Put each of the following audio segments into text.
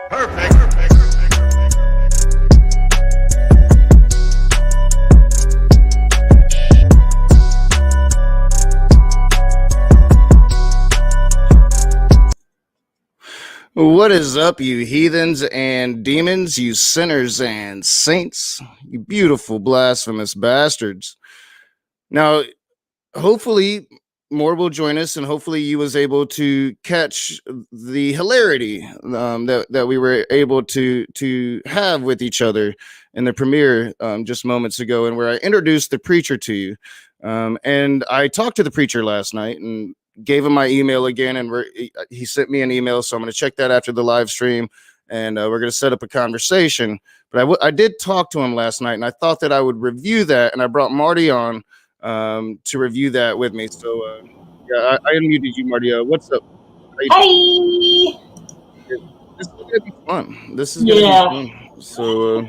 Perfect. What is up, you heathens and demons, you sinners and saints, you beautiful blasphemous bastards? Now, hopefully more will join us, and hopefully you was able to catch the hilarity that we were able to have with each other in the premiere just moments ago, and where I introduced the preacher to you. And I talked to the preacher last night and gave him my email again, and he sent me an email, so I'm going to check that after the live stream, and we're going to set up a conversation. But I did talk to him last night, and I thought that I would review that, and I brought Marty on to review that with me. So yeah, I unmuted you, Marty. What's up? Hi. This is gonna be fun. This is gonna be fun. So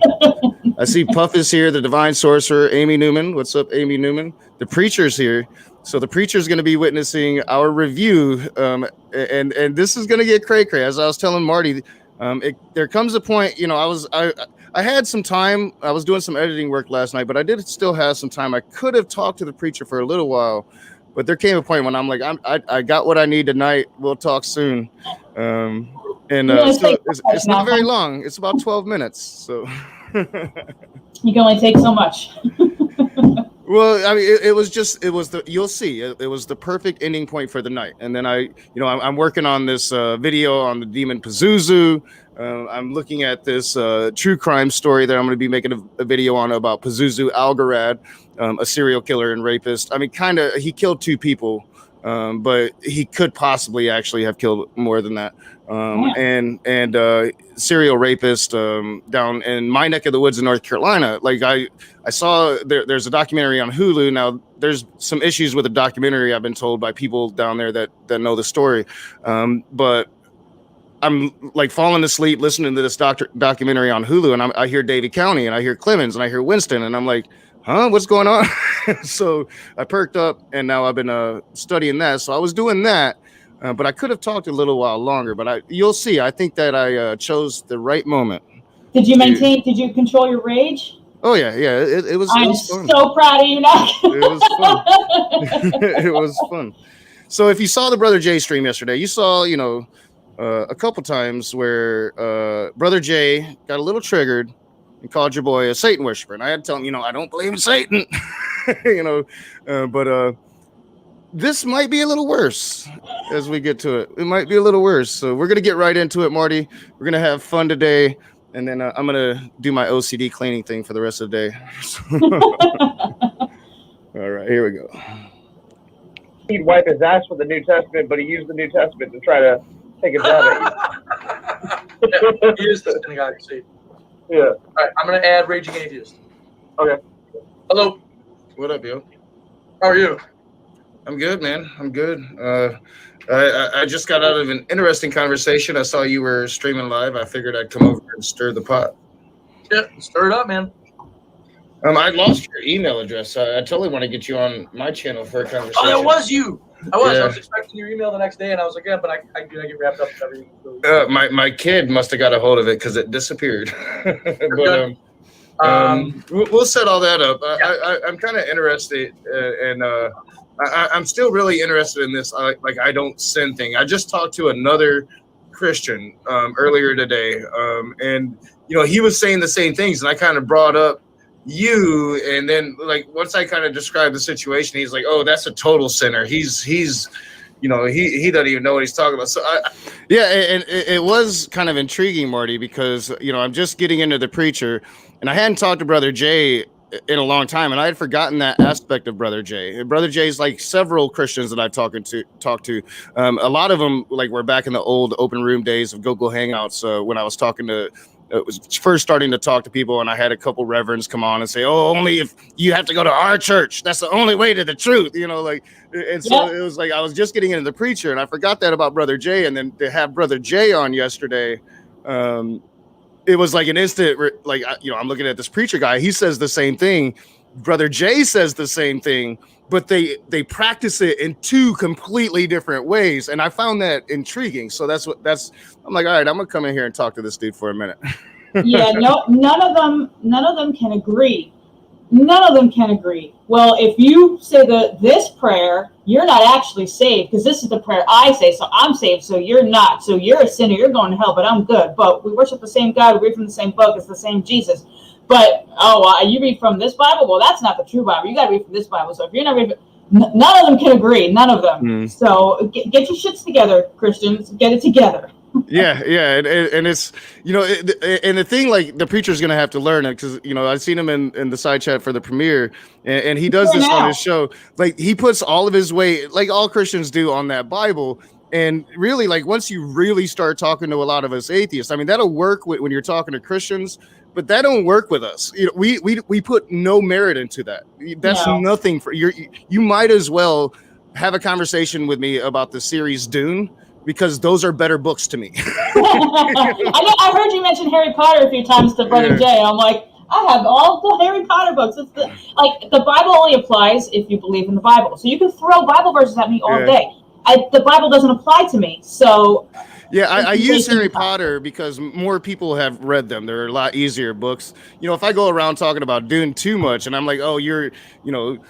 I see Puff is here, the divine sorcerer, Amy Newman. What's up, Amy Newman? The preacher's here. So the preacher's going to be witnessing our review, and this is going to get cray cray. As I was telling Marty, there comes a point, you know, I had some time. I was doing some editing work last night, but I did still have some time. I could have talked to the preacher for a little while, but there came a point when I'm like, I got what I need tonight. We'll talk soon. So it's not very long. It's about 12 minutes. So you can only take so much. Well, I mean, you'll see, it was the perfect ending point for the night. And then I'm working on this video on the demon Pazuzu. I'm looking at this true crime story that I'm going to be making a video on about Pazuzu Algarad, a serial killer and rapist. I mean, he killed 2 people, but he could possibly actually have killed more than that. And serial rapist down in my neck of the woods in North Carolina. Like I saw there's a documentary on Hulu. Now there's some issues with the documentary, I've been told by people down there that know the story. But I'm like falling asleep listening to this documentary on Hulu, and I hear Davie County, and I hear Clemens, and I hear Winston, and I'm like, huh, what's going on? So I perked up, and now I've been studying that. So I was doing that. But I could have talked a little while longer, but you'll see. I think that I chose the right moment. Did you control your rage? Oh yeah. It was fun. So proud of you now. It was fun. It was fun. So if you saw the Brother Jay stream yesterday, you saw, a couple times where Brother Jay got a little triggered and called your boy a Satan worshiper. And I had to tell him, I don't believe in Satan, but this might be a little worse as we get to it. It might be a little worse. So we're going to get right into it, Marty. We're going to have fun today. And then I'm going to do my OCD cleaning thing for the rest of the day. All right, here we go. He'd wipe his ass with the New Testament, but he used the New Testament to try to take a jab at you. He is the synagogue seat. Yeah. All right, I'm going to add Raging Atheist. Okay. Hello. What up, yo? How are you? I'm good, man. I'm good. I just got out of an interesting conversation. I saw you were streaming live. I figured I'd come over and stir the pot. Yeah, stir it up, man. I lost your email address. I totally want to get you on my channel for a conversation. Oh, that was you. I was. Yeah. I was expecting your email the next day, and I was like, yeah, but I get wrapped up in everything. My kid must have got a hold of it because it disappeared. But we'll set all that up. I'm kind of interested, and I'm still really interested in this. Like I don't sin thing. I just talked to another Christian earlier today, and he was saying the same things, and I kind of brought up you, and then like once I kind of described the situation, he's like, "Oh, that's a total sinner. He's he doesn't even know what he's talking about." So and it was kind of intriguing, Marty, because I'm just getting into the preacher, and I hadn't talked to Brother Jay in a long time, and I had forgotten that aspect of Brother Jay. And Brother Jay's like several Christians that I've talked to. A lot of them like were back in the old open room days of Google Hangouts when I was talking to. It was first starting to talk to people, and I had a couple reverends come on and say, "Oh, only if you have to go to our church. That's the only way to the truth." And so it was like I was just getting into the preacher, and I forgot that about Brother Jay. And then to have Brother Jay on yesterday, it was like an instant. I'm looking at this preacher guy. He says the same thing. Brother Jay says the same thing, but they practice it in two completely different ways, and I found that intriguing. So I'm like, all right, I'm gonna come in here and talk to this dude for a minute. Yeah, no, none of them can agree. None of them can agree. Well, if you say this prayer, you're not actually saved because this is the prayer I say, so I'm saved, so you're not. So you're a sinner, you're going to hell, but I'm good. But we worship the same God, we read from the same book, it's the same Jesus. But, you read from this Bible? Well, that's not the true Bible. You got to read from this Bible. So if you're not reading, none of them can agree. None of them. So get your shits together, Christians. Get it together. Yeah, and it's and the thing, like, the preacher's gonna have to learn it because I've seen him in the side chat for the premiere, and he does this on his show. Like, he puts all of his weight, like all Christians do, on that Bible. And really, like, once you really start talking to a lot of us atheists, I mean, that'll work when you're talking to Christians, but that don't work with us. We put no merit into that. That's nothing for you might as well have a conversation with me about the series Dune, because those are better books to me. I heard you mention Harry Potter a few times to Brother Jay. I'm like, I have all the Harry Potter books. It's the Bible only applies if you believe in the Bible. So you can throw Bible verses at me all day. The Bible doesn't apply to me. So I use Harry Potter because more people have read them. They're a lot easier books. If I go around talking about Dune too much, and I'm like, "Oh,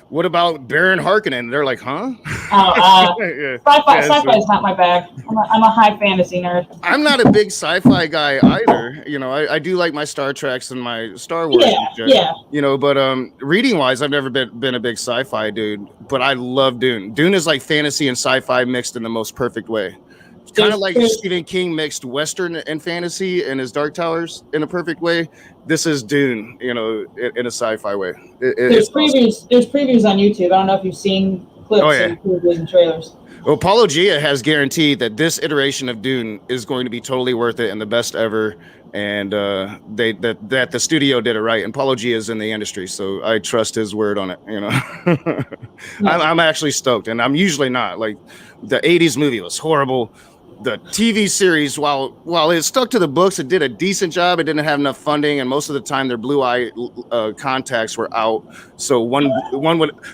what about Baron Harkonnen?" They're like, "Huh?" Sci-fi is not my bag. I'm a high fantasy nerd. I'm not a big sci-fi guy either. I do like my Star Treks and my Star Wars. But reading wise, I've never been a big sci-fi dude. But I love Dune. Dune is like fantasy and sci-fi mixed in the most perfect way. It's kind of like Stephen King mixed Western and fantasy in his Dark Towers in a perfect way. This is Dune, in a sci-fi way. There's previews. There's previews on YouTube. I don't know if you've seen clips and previews and trailers. Well, Apologia has guaranteed that this iteration of Dune is going to be totally worth it and the best ever. And that the studio did it right. And Apologia is in the industry, so I trust his word on it. I'm actually stoked, and I'm usually not. Like, the 80s movie was horrible. The TV series, while it stuck to the books, it did a decent job. It didn't have enough funding, and most of the time their blue eye contacts were out. So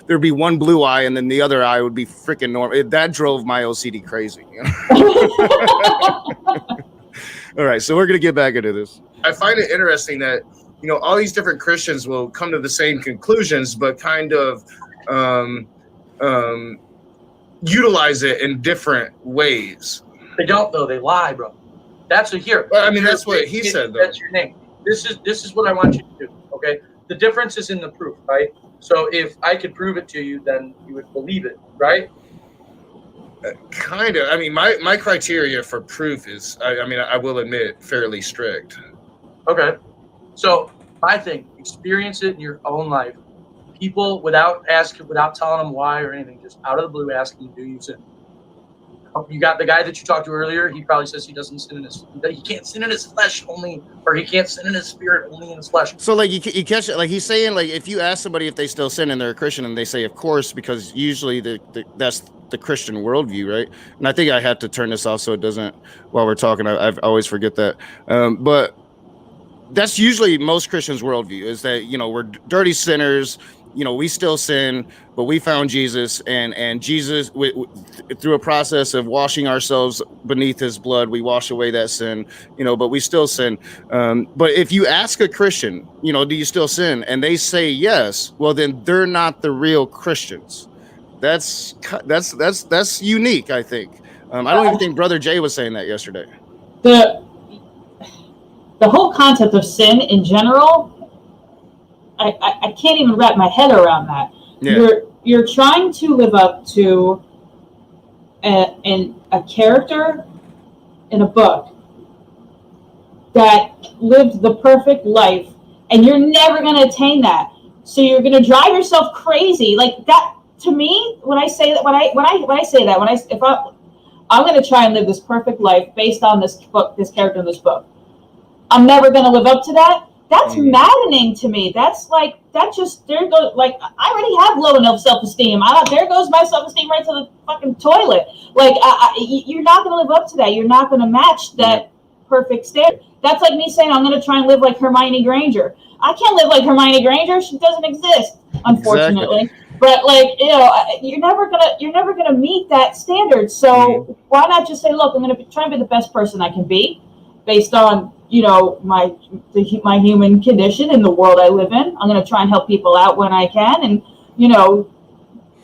there'd be one blue eye, and then the other eye would be freaking normal. That drove my OCD crazy. All right, so we're gonna get back into this. I find it interesting that all these different Christians will come to the same conclusions, but kind of utilize it in different ways. They don't, though. They lie, bro. That's here. Well, I mean, that's what he said, though. That's your name. This is what I want you to do, okay? The difference is in the proof, right? So if I could prove it to you, then you would believe it, right? Kind of. I mean, my criteria for proof is, I will admit, fairly strict. Okay. So I think experience it in your own life. People, without telling them why or anything, just out of the blue asking, do you sin? You got the guy that you talked to earlier. He probably says he doesn't sin in his, that he can't sin in his flesh only, or he can't sin in his spirit only in his flesh. So like you catch it, like he's saying, like if you ask somebody if they still sin and they're a Christian, and they say of course, because usually that's the Christian worldview, right? And I think I had to turn this off so it doesn't, while we're talking, I always forget that. But that's usually most Christians' worldview, is that, you know, we're dirty sinners, you know, we still sin, but we found Jesus, and Jesus, through a process of washing ourselves beneath his blood, we wash away that sin, you know, but we still sin. But if you ask a Christian, you know, do you still sin? And they say yes, well, then they're not the real Christians. That's unique, I think. I don't even think Brother Jay was saying that yesterday. The whole concept of sin in general, I can't even wrap my head around that. Yeah. You're trying to live up to a character in a book that lived the perfect life, and you're never going to attain that. So you're going to drive yourself crazy. Like that, to me, when I say that, I'm going to try and live this perfect life based on this book, this character in this book, I'm never going to live up to that. That's maddening to me. That's like, that just, there goes, like, I already have low enough self-esteem. There goes my self-esteem right to the fucking toilet. Like, you're not going to live up to that. You're not going to match that perfect standard. That's like me saying I'm going to try and live like Hermione Granger. I can't live like Hermione Granger. She doesn't exist, unfortunately. Exactly. But like, you know, you're never gonna meet that standard. So why not just say, look, I'm going to try and be the best person I can be, based on, you know, my human condition in the world I live in. I'm going to try and help people out when I can, and, you know,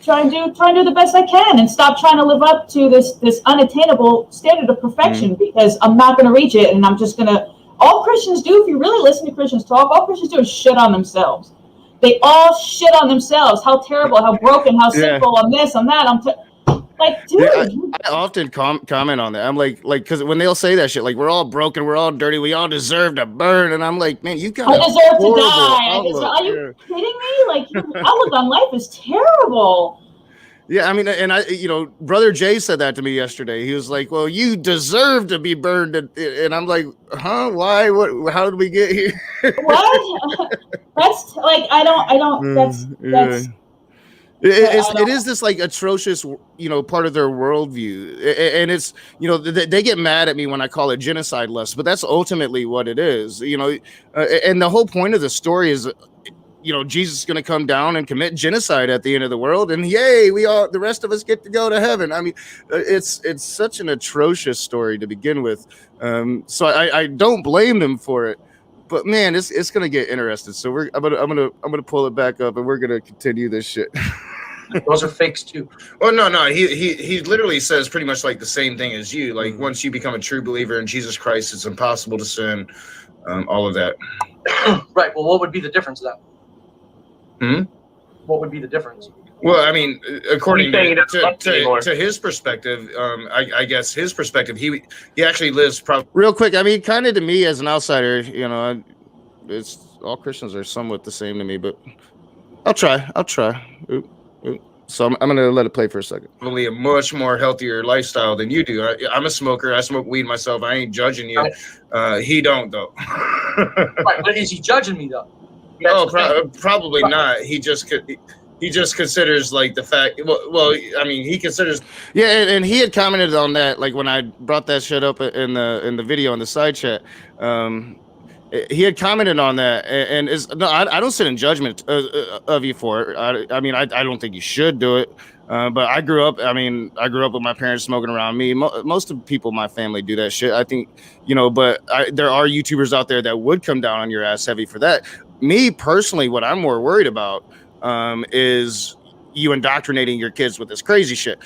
try and do the best I can, and stop trying to live up to this unattainable standard of perfection, because I'm not going to reach it. And I'm just going to, all Christians do, if you really listen to Christians talk, all Christians do is shit on themselves. They all shit on themselves. How terrible, how broken, how sinful, I'm this, I'm that. Like, dude. Yeah, I often comment on that. I'm like, because when they'll say that shit, like, we're all broken, we're all dirty, we all deserve to burn. And I'm like, man, you got I deserve to die. Are you kidding me? Like, your outlook on life is terrible. Yeah, I mean, and you know, Brother Jay said that to me yesterday. He was like, well, you deserve to be burned. And I'm like, huh? Why? What? How did we get here? What? That's like, I don't, that's. It is this like atrocious, you know, part of their worldview, and it's, you know, they get mad at me when I call it genocide lust, but that's ultimately what it is, you know. And the whole point of the story is, you know, Jesus is going to come down and commit genocide at the end of the world, and yay, the rest of us get to go to heaven. I mean, it's such an atrocious story to begin with. So I don't blame them for it. But man, it's gonna get interesting. So I'm gonna pull it back up, and we're gonna continue this shit. Those are fakes too. Well, no. He literally says pretty much like the same thing as you. Like, once you become a true believer in Jesus Christ, it's impossible to sin. All of that. Right. Well, what would be the difference then? What would be the difference? Well, I mean, according to his perspective, I guess his perspective, he actually lives real quick. I mean, kind of to me as an outsider, you know, it's all Christians are somewhat the same to me, but I'll try. So I'm going to let it play for a second. Probably a much more healthier lifestyle than you do. I'm a smoker. I smoke weed myself. I ain't judging you. He don't, though. Right, but is he judging me, though? No, probably not. He just considers like the fact. Well, I mean, he considers. Yeah, and he had commented on that, like when I brought that shit up in the video in the side chat. He had commented on that, and I don't sit in judgment of you for it. I mean, I don't think you should do it. But I grew up with my parents smoking around me. Most of the people in my family do that shit. I think, you know, but there are YouTubers out there that would come down on your ass heavy for that. Me personally, what I'm more worried about is you indoctrinating your kids with this crazy shit.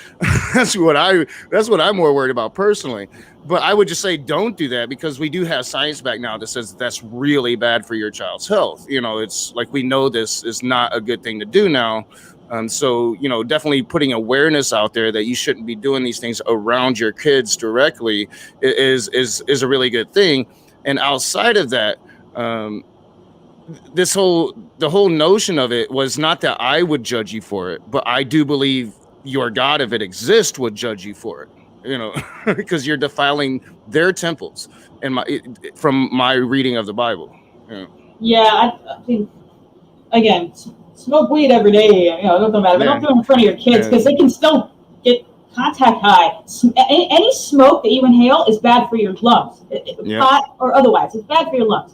That's what I'm more worried about personally. But I would just say don't do that, because we do have science back now that says that's really bad for your child's health. You know, it's like, we know this is not a good thing to do now. So, you know, definitely putting awareness out there that you shouldn't be doing these things around your kids directly is a really good thing. And outside of that, the whole notion of it was not that I would judge you for it, but I do believe your God, if it exists, would judge you for it. because you're defiling their temples. And from my reading of the Bible. Yeah, I think again, smoke weed every day. Don't matter, but don't do it in front of your kids because they can still get contact high. Any smoke that you inhale is bad for your lungs, pot or otherwise. It's bad for your lungs.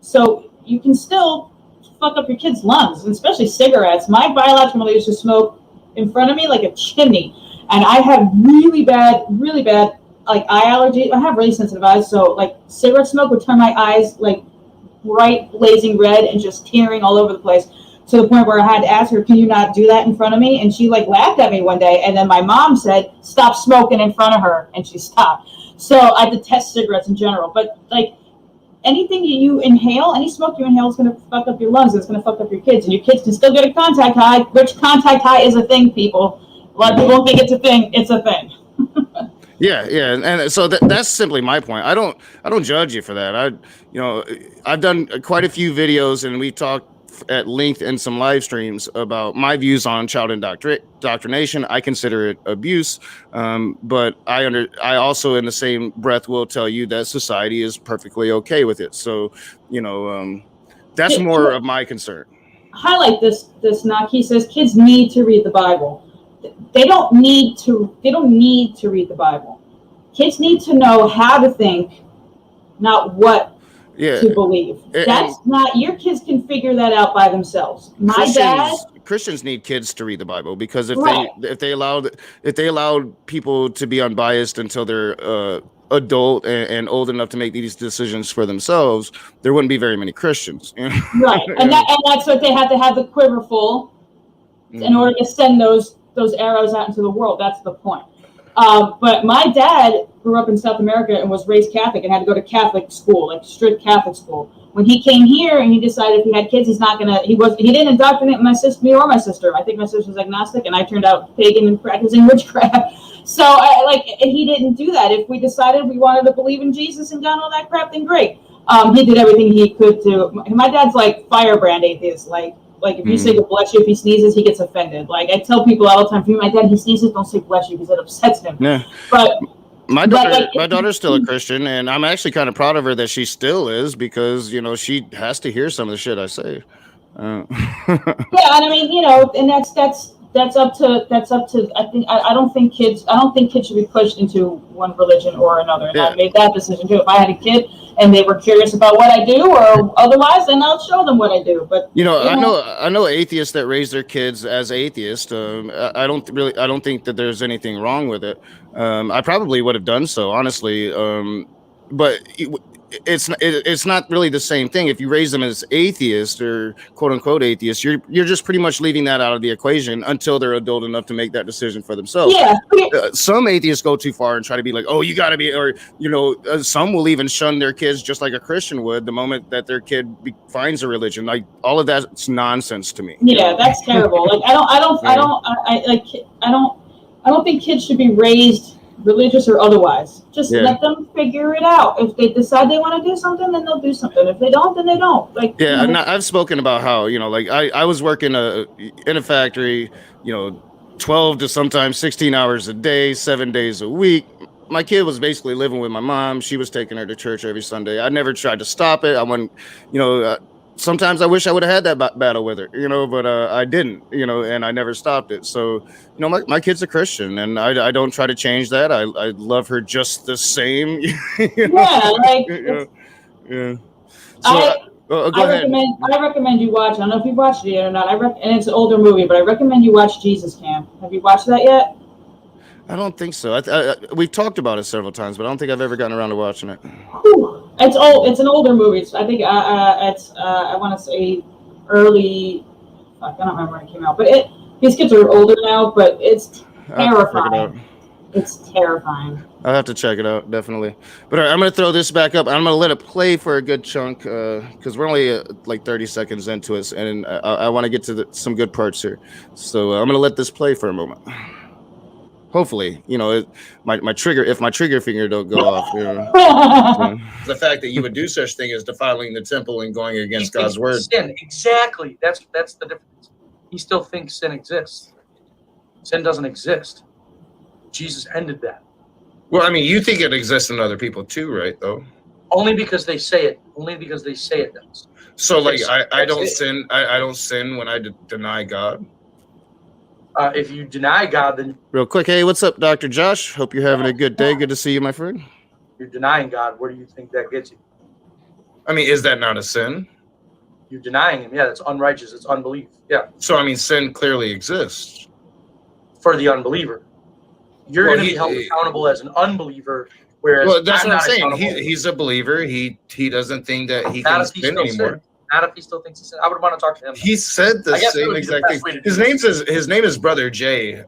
So you can still fuck up your kids' lungs, and especially cigarettes. My biological mother used to smoke in front of me like a chimney, and I had really bad like eye allergy. I have really sensitive eyes, so like cigarette smoke would turn my eyes like bright blazing red and just tearing all over the place, to the point where I had to ask her, can you not do that in front of me? And she like laughed at me one day, and then my mom said, stop smoking in front of her, and she stopped. So I detest cigarettes in general, but like anything you inhale, any smoke you inhale is going to fuck up your lungs. It's going to fuck up your kids, and your kids can still get a contact high, which contact high is a thing, people. A lot of people don't think it's a thing. It's a thing. Yeah, and so that's simply my point. I don't judge you for that. I've done quite a few videos, and we talked at length in some live streams about my views on child indoctrination. I consider it abuse, but I also, in the same breath, will tell you that society is perfectly okay with it. So, that's more of my concern. Highlight this knock. He says kids need to read the Bible. They don't need to read the Bible. Kids need to know how to think, not what to believe. That's not, your kids can figure that out by themselves. Christians need kids to read the Bible, because if they allowed people to be unbiased until they're adult and old enough to make these decisions for themselves, there wouldn't be very many Christians. Right, and that's what they have to have the quiver full in order to send those arrows out into the world. That's the point. But my dad grew up in South America and was raised Catholic and had to go to Catholic school, like strict Catholic school. When he came here and he decided if he had kids, he didn't indoctrinate me or my sister. I think my sister was agnostic, and I turned out pagan and practicing witchcraft. So he didn't do that. If we decided we wanted to believe in Jesus and God and all that crap, then great. He did everything he could to. My dad's like firebrand atheist, like if you say God bless you, if he sneezes, he gets offended. Like I tell people all the time, for my dad, he sneezes, don't say bless you because it upsets him. Yeah. But my daughter's still a Christian, and I'm actually kind of proud of her that she still is, because she has to hear some of the shit I say. Yeah, and I mean, and that's up to I don't think kids should be pushed into one religion or another. And I made that decision too. If I had a kid and they were curious about what I do or otherwise, then I'll show them what I do. But I know atheists that raise their kids as atheists. I don't think that there's anything wrong with it. I probably would have done so, honestly. But it's not really the same thing. If you raise them as atheists or quote unquote atheists, you're just pretty much leaving that out of the equation until they're adult enough to make that decision for themselves. Yeah. Some atheists go too far and try to be like, oh, you got to be, or some will even shun their kids just like a Christian would the moment that their kid finds a religion. Like all of that's nonsense to me. Yeah, that's terrible. Like I don't think kids should be raised religious or otherwise. Just let them figure it out. If they decide they want to do something, then they'll do something. If they don't, then they don't. I've spoken about how I was working in a factory, 12 to sometimes 16 hours a day, 7 days a week. My kid was basically living with my mom. She was taking her to church every Sunday. I never tried to stop it. I wouldn't, sometimes I wish I would have had that battle with her, but I didn't, and I never stopped it. So, my kid's a Christian, and I don't try to change that. I love her just the same. So, go ahead. I recommend you watch. I don't know if you've watched it yet or not. And it's an older movie, but I recommend you watch Jesus Camp. Have you watched that yet? I don't think so. We've talked about it several times, but I don't think I've ever gotten around to watching it. It's old. It's an older movie. I think it's I want to say early. I don't remember when it came out, but these kids are older now. But it's terrifying. It's terrifying. I'll have to check it out, definitely. But all right, I'm going to throw this back up. I'm going to let it play for a good chunk because we're only like 30 seconds into it, and I want to get to some good parts here. So I'm going to let this play for a moment. Hopefully, my trigger finger don't go off. The fact that you would do such thing as defiling the temple and going against God's word. Sin, exactly. That's the difference. He still thinks sin exists. Sin doesn't exist. Jesus ended that. Well, I mean, you think it exists in other people too, right? Though. Only because they say it. Only because they say it does. So, like, I don't sin. I don't sin when I deny God. If you deny God, then real quick. Hey, what's up, Dr. Josh? Hope you're having a good day. Good to see you, my friend. You're denying God. Where do you think that gets you? I mean, is that not a sin? You're denying him. Yeah, that's unrighteous. It's unbelief. Yeah. So, I mean, sin clearly exists. For the unbeliever. You're going to be held accountable as an unbeliever, whereas that's what I'm saying. He's a believer. He doesn't think that he can sin anymore. Not if he still thinks he's sin. I would want to talk to him. He said the same exact thing. His name is Brother Jay.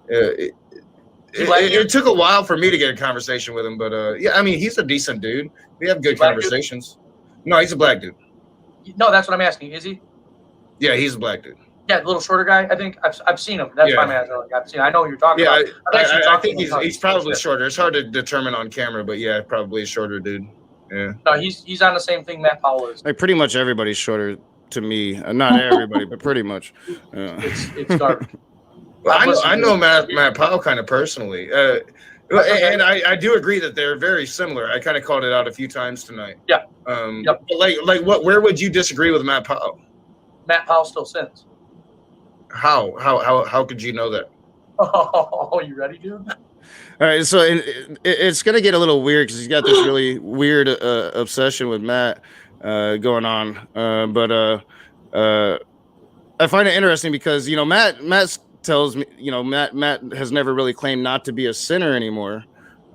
It took a while for me to get a conversation with him, but yeah, I mean, he's a decent dude. We have good conversations. No, he's a black dude. No, that's what I'm asking. Is he? Yeah, he's a black dude. Yeah, the little shorter guy. I think I've seen him. That's why I'm asking. I've seen. I know who you're talking about. I think he's probably shorter. It's hard to determine on camera, but yeah, probably a shorter dude. Yeah. No, he's on the same thing Matt Powell is. Like pretty much everybody's shorter to me. Not everybody, but pretty much. It's garbage. Well, I know Matt Powell kind of personally, and I do agree that they're very similar. I kind of called it out a few times tonight. Yeah. But like what? Where would you disagree with Matt Powell? Matt Powell still sins. How could you know that? Oh, you ready, dude? All right, so it's gonna get a little weird because he's got this really weird obsession with Matt going on. But I find it interesting because Matt tells me Matt has never really claimed not to be a sinner anymore.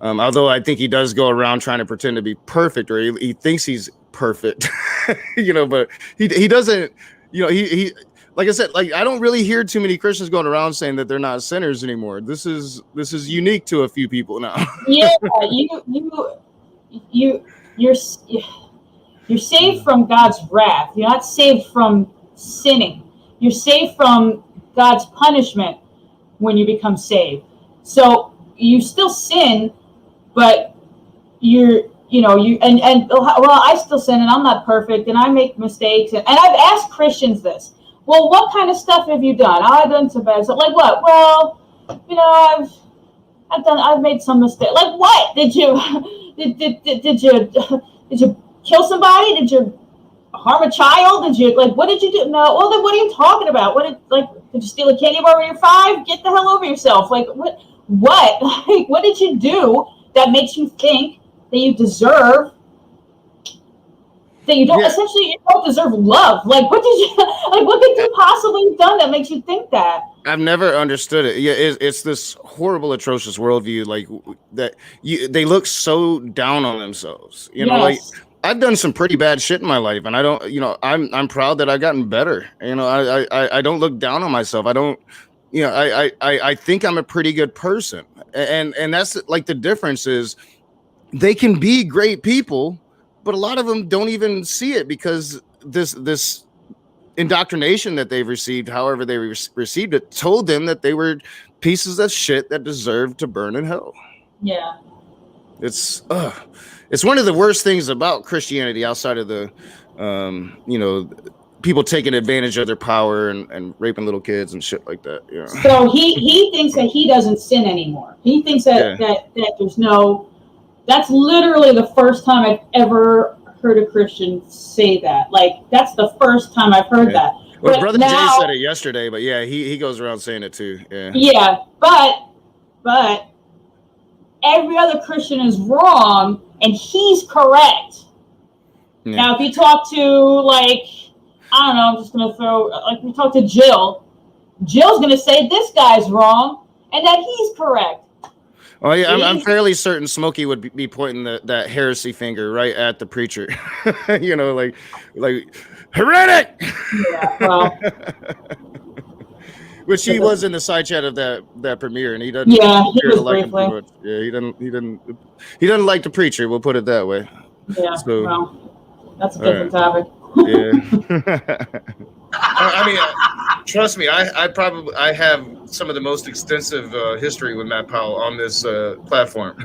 Although I think he does go around trying to pretend to be perfect, or he thinks he's perfect, but he doesn't. He like I said, like I don't really hear too many Christians going around saying that they're not sinners anymore. This is unique to a few people now. Yeah, you're saved from God's wrath. You're not saved from sinning. You're saved from God's punishment when you become saved. So you still sin, but I still sin and I'm not perfect and I make mistakes. And I've asked Christians this. Well, what kind of stuff have you done? I've done some bad stuff. Like what? Well, I've made some mistakes. Like what? Did you kill somebody? Did you harm a child? What did you do? No. Well, then what are you talking about? Did you steal a candy bar when you're 5? Get the hell over yourself. Like what? Like what did you do that makes you think that you deserve? That you don't essentially you don't deserve love. Like what could you possibly have done that makes you think that? I've never understood it. Yeah, it's this horrible, atrocious worldview. Like that, they look so down on themselves. Like I've done some pretty bad shit in my life, and I don't. I'm proud that I've gotten better. I don't look down on myself. I don't. I think I'm a pretty good person, and that's like the difference is they can be great people. But a lot of them don't even see it because this indoctrination that they've received, however they received it, told them that they were pieces of shit that deserved to burn in hell. Yeah. It's one of the worst things about Christianity outside of the, people taking advantage of their power and raping little kids and shit like that. Yeah. So he thinks that he doesn't sin anymore. He thinks that there's no. That's literally the first time I've ever heard a Christian say that. Like, that's the first time I've heard that. Well, but Brother Jay said it yesterday, but yeah, he goes around saying it too. Yeah. Yeah, but every other Christian is wrong and he's correct. Yeah. Now, if you talk to, I don't know, I'm just going to throw, we talk to Jill's going to say this guy's wrong and that he's correct. Oh yeah, I'm fairly certain Smokey would be pointing that heresy finger right at the preacher, like heretic. Yeah, well, which he was in the side chat of that premiere, and he doesn't. Yeah, he was briefly. Yeah, he doesn't like the preacher. We'll put it that way. Yeah, so, well, that's a different topic. Yeah. I mean, trust me, I have some of the most extensive history with Matt Powell on this platform.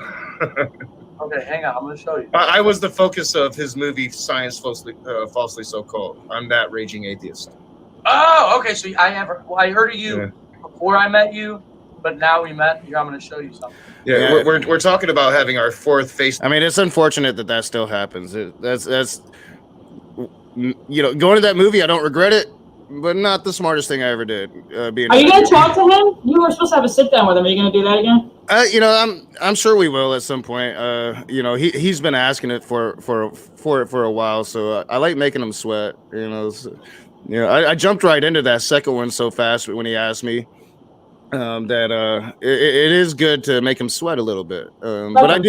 Okay, hang on, I'm going to show you. I was the focus of his movie Science Falsely So Called. I'm that raging atheist. Oh, okay. So I heard of you before I met you, but now we met. Here, I'm going to show you something. Yeah. We're talking about having our fourth face. I mean, it's unfortunate that still happens. That's going to that movie. I don't regret it, but not the smartest thing I ever did. Are you going to talk to him? You were supposed to have a sit down with him. Are you going to do that again? I'm sure we will at some point. He's been asking it for a while, so I like making him sweat. I jumped right into that second one so fast when he asked me. That it is good to make him sweat a little bit, but I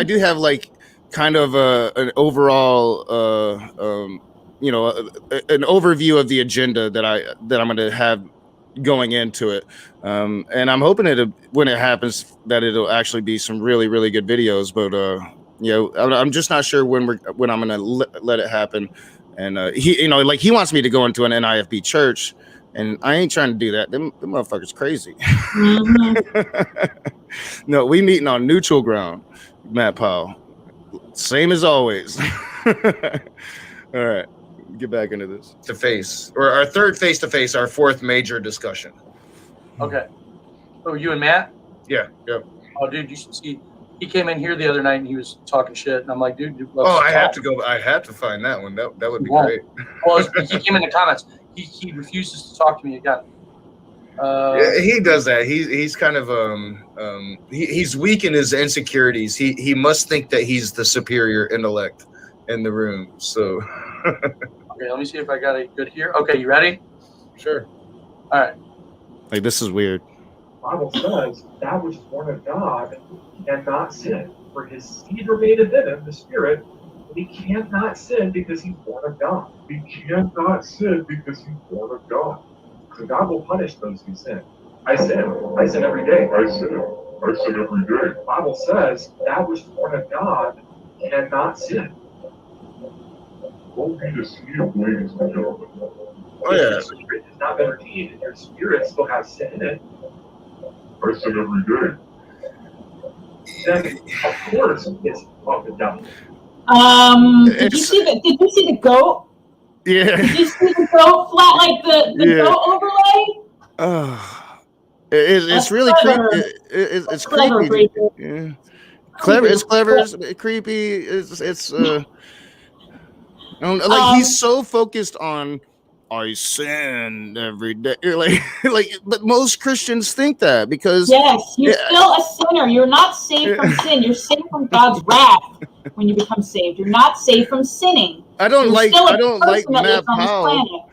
do have like kind of an overall an overview of the agenda that I'm going to have going into it, and I'm hoping when it happens that it'll actually be some really, really good videos. But I'm just not sure when I'm going to let it happen. And he wants me to go into an NIFB church. And I ain't trying to do that. Them motherfuckers crazy. Mm-hmm. No, we meeting on neutral ground, Matt Powell. Same as always. All right, get back into this. To face, or our third face to face, our fourth major discussion. Okay. Oh, you and Matt? Yeah. Yep. Oh, dude, you should see. He came in here the other night and he was talking shit, and I'm like, dude. I have to go. I have to find that one. That would be great. Well, he came in the comments. He refuses to talk to me again. Yeah, he does that. He's kind of he's weak in his insecurities. He must think that he's the superior intellect in the room. So okay, let me see if I got it good here. Okay, you ready? Sure. All right. Like, this is weird. The Bible says that which is born of God cannot sin, for his seed remaineth in him, the Spirit. He cannot sin because he's born of God. He cannot sin because he's born of God. So God will punish those who sin. I sin every day. I sin every day. The Bible says that which is born of God cannot sin. Don't be deceived, ladies and gentlemen. Oh yeah. Your spirit has not been redeemed, and your spirit still has sin in it. I sin every day. Then, of course, it's of the devil. Did you see the goat? Yeah. Did you see the goat flat, like the goat overlay? It's really creepy. It's creepy. Yeah. Clever. It's clever. It's creepy. It's he's so focused on I sin every day. But most Christians think that because yes, you're still a sinner. You're not saved from sin. You're saved from God's wrath when you become saved. You're not saved from sinning. I don't like Matt Powell.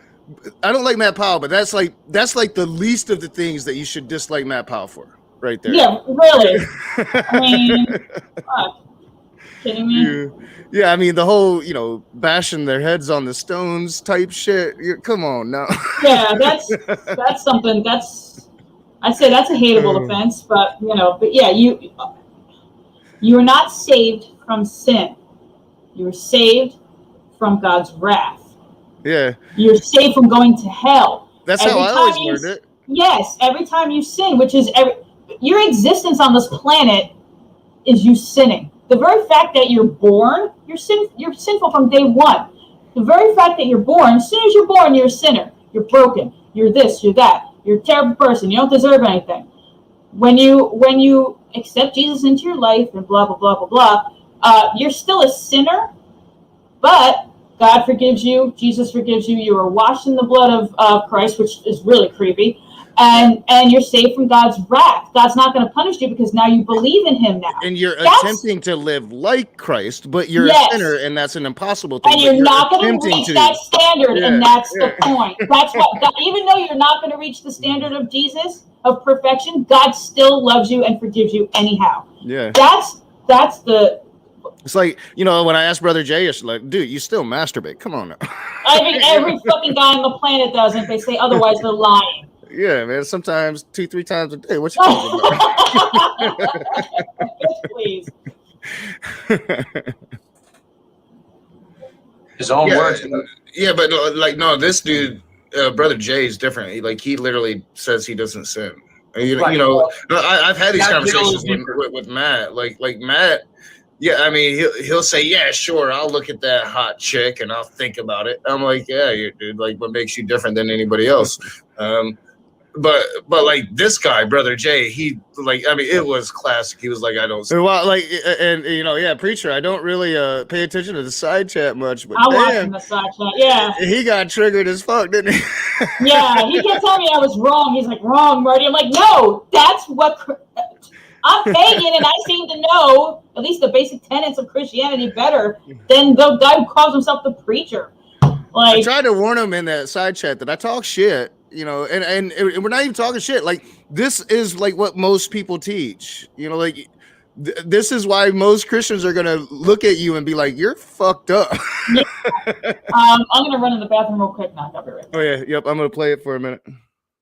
I don't like Matt Powell, but that's like the least of the things that you should dislike Matt Powell for, right there. Yeah, really. I mean, fuck. Kidding me? Yeah, I mean the whole, bashing their heads on the stones type shit. Come on now. Yeah, that's something. I'd say that's a hateable offense, but yeah, you are not saved from sin. You are saved from God's wrath. Yeah. You're saved from going to hell. That's how I always learned it. Yes, every time you sin, which is your existence on this planet is you sinning. The very fact that you're born, you're sinful from day one. The very fact that you're born, as soon as you're born, you're a sinner. You're broken. You're this, you're that. You're a terrible person. You don't deserve anything. When you accept Jesus into your life and blah, blah, blah, blah, blah, you're still a sinner, but God forgives you. Jesus forgives you. You are washed in the blood of Christ, which is really creepy. And you're saved from God's wrath. God's not going to punish you because now you believe in him now. And you're attempting to live like Christ, but you're a sinner, and that's an impossible thing. And you're not going to reach that standard, and that's the point. That's what God, even though you're not going to reach the standard of Jesus, of perfection, God still loves you and forgives you anyhow. Yeah. That's the... It's like, when I asked Brother Jay, it's like, dude, you still masturbate. Come on now. I mean, every fucking guy on the planet does, and if they say otherwise, they're lying. Yeah, man. Sometimes 2-3 times a day. What you talking about? Please. His own words. Yeah, but no, this dude, Brother Jay, is different. He literally says he doesn't sin. I've had these conversations with Matt. Like Matt. Yeah, I mean, he'll say, yeah, sure, I'll look at that hot chick and I'll think about it. I'm like, yeah, dude, like, what makes you different than anybody else? but like this guy, Brother Jay, he like, I mean, it was classic. He was like, I don't. Well, like, and you know, yeah, preacher. I don't really pay attention to the side chat much, but I watched damn, the side chat. Yeah. he got triggered as fuck, didn't he? Yeah, he kept telling me I was wrong. He's like, wrong, Marty. I'm like, no, that's what I'm pagan, and I seem to know at least the basic tenets of Christianity better than the guy who calls himself the preacher. Like, I tried to warn him in that side chat that I talk shit, you know, and we're not even talking shit. Like, this is like what most people teach, you know, like this is why most Christians are gonna look at you and be like, you're fucked up. yeah. I'm gonna run in the bathroom real quick now. I'll be right back. Oh yeah, yep. I'm gonna play it for a minute.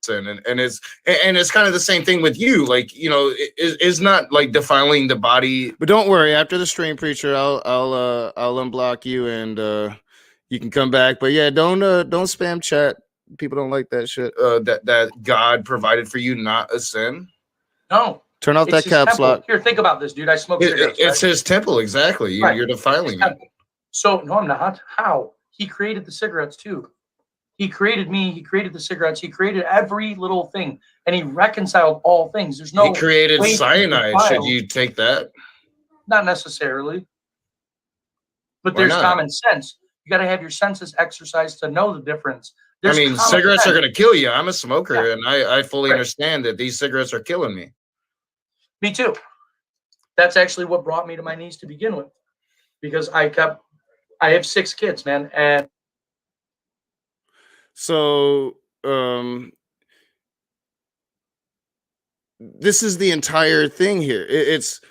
And it's kind of the same thing with you, like, you know, it's not like defiling the body. But don't worry, after the stream, preacher, I'll unblock you and you can come back. But yeah, don't spam chat. People don't like that shit. That God provided for you, not a sin. No. Turn off that caps lock. Here, think about this, dude. I smoke cigarettes. It's his temple, exactly. You're defiling it. So no, I'm not. How? He created the cigarettes too. He created me. He created the cigarettes. He created every little thing, and he reconciled all things. There's no. He created cyanide. Should you take that? Not necessarily. But there's common sense. You got to have your senses exercised to know the difference. I mean, cigarettes are going to kill you. I'm a smoker, and I fully understand that these cigarettes are killing me. Me too. That's actually what brought me to my knees to begin with, because I have 6 kids, man, and so this is the entire thing here. It's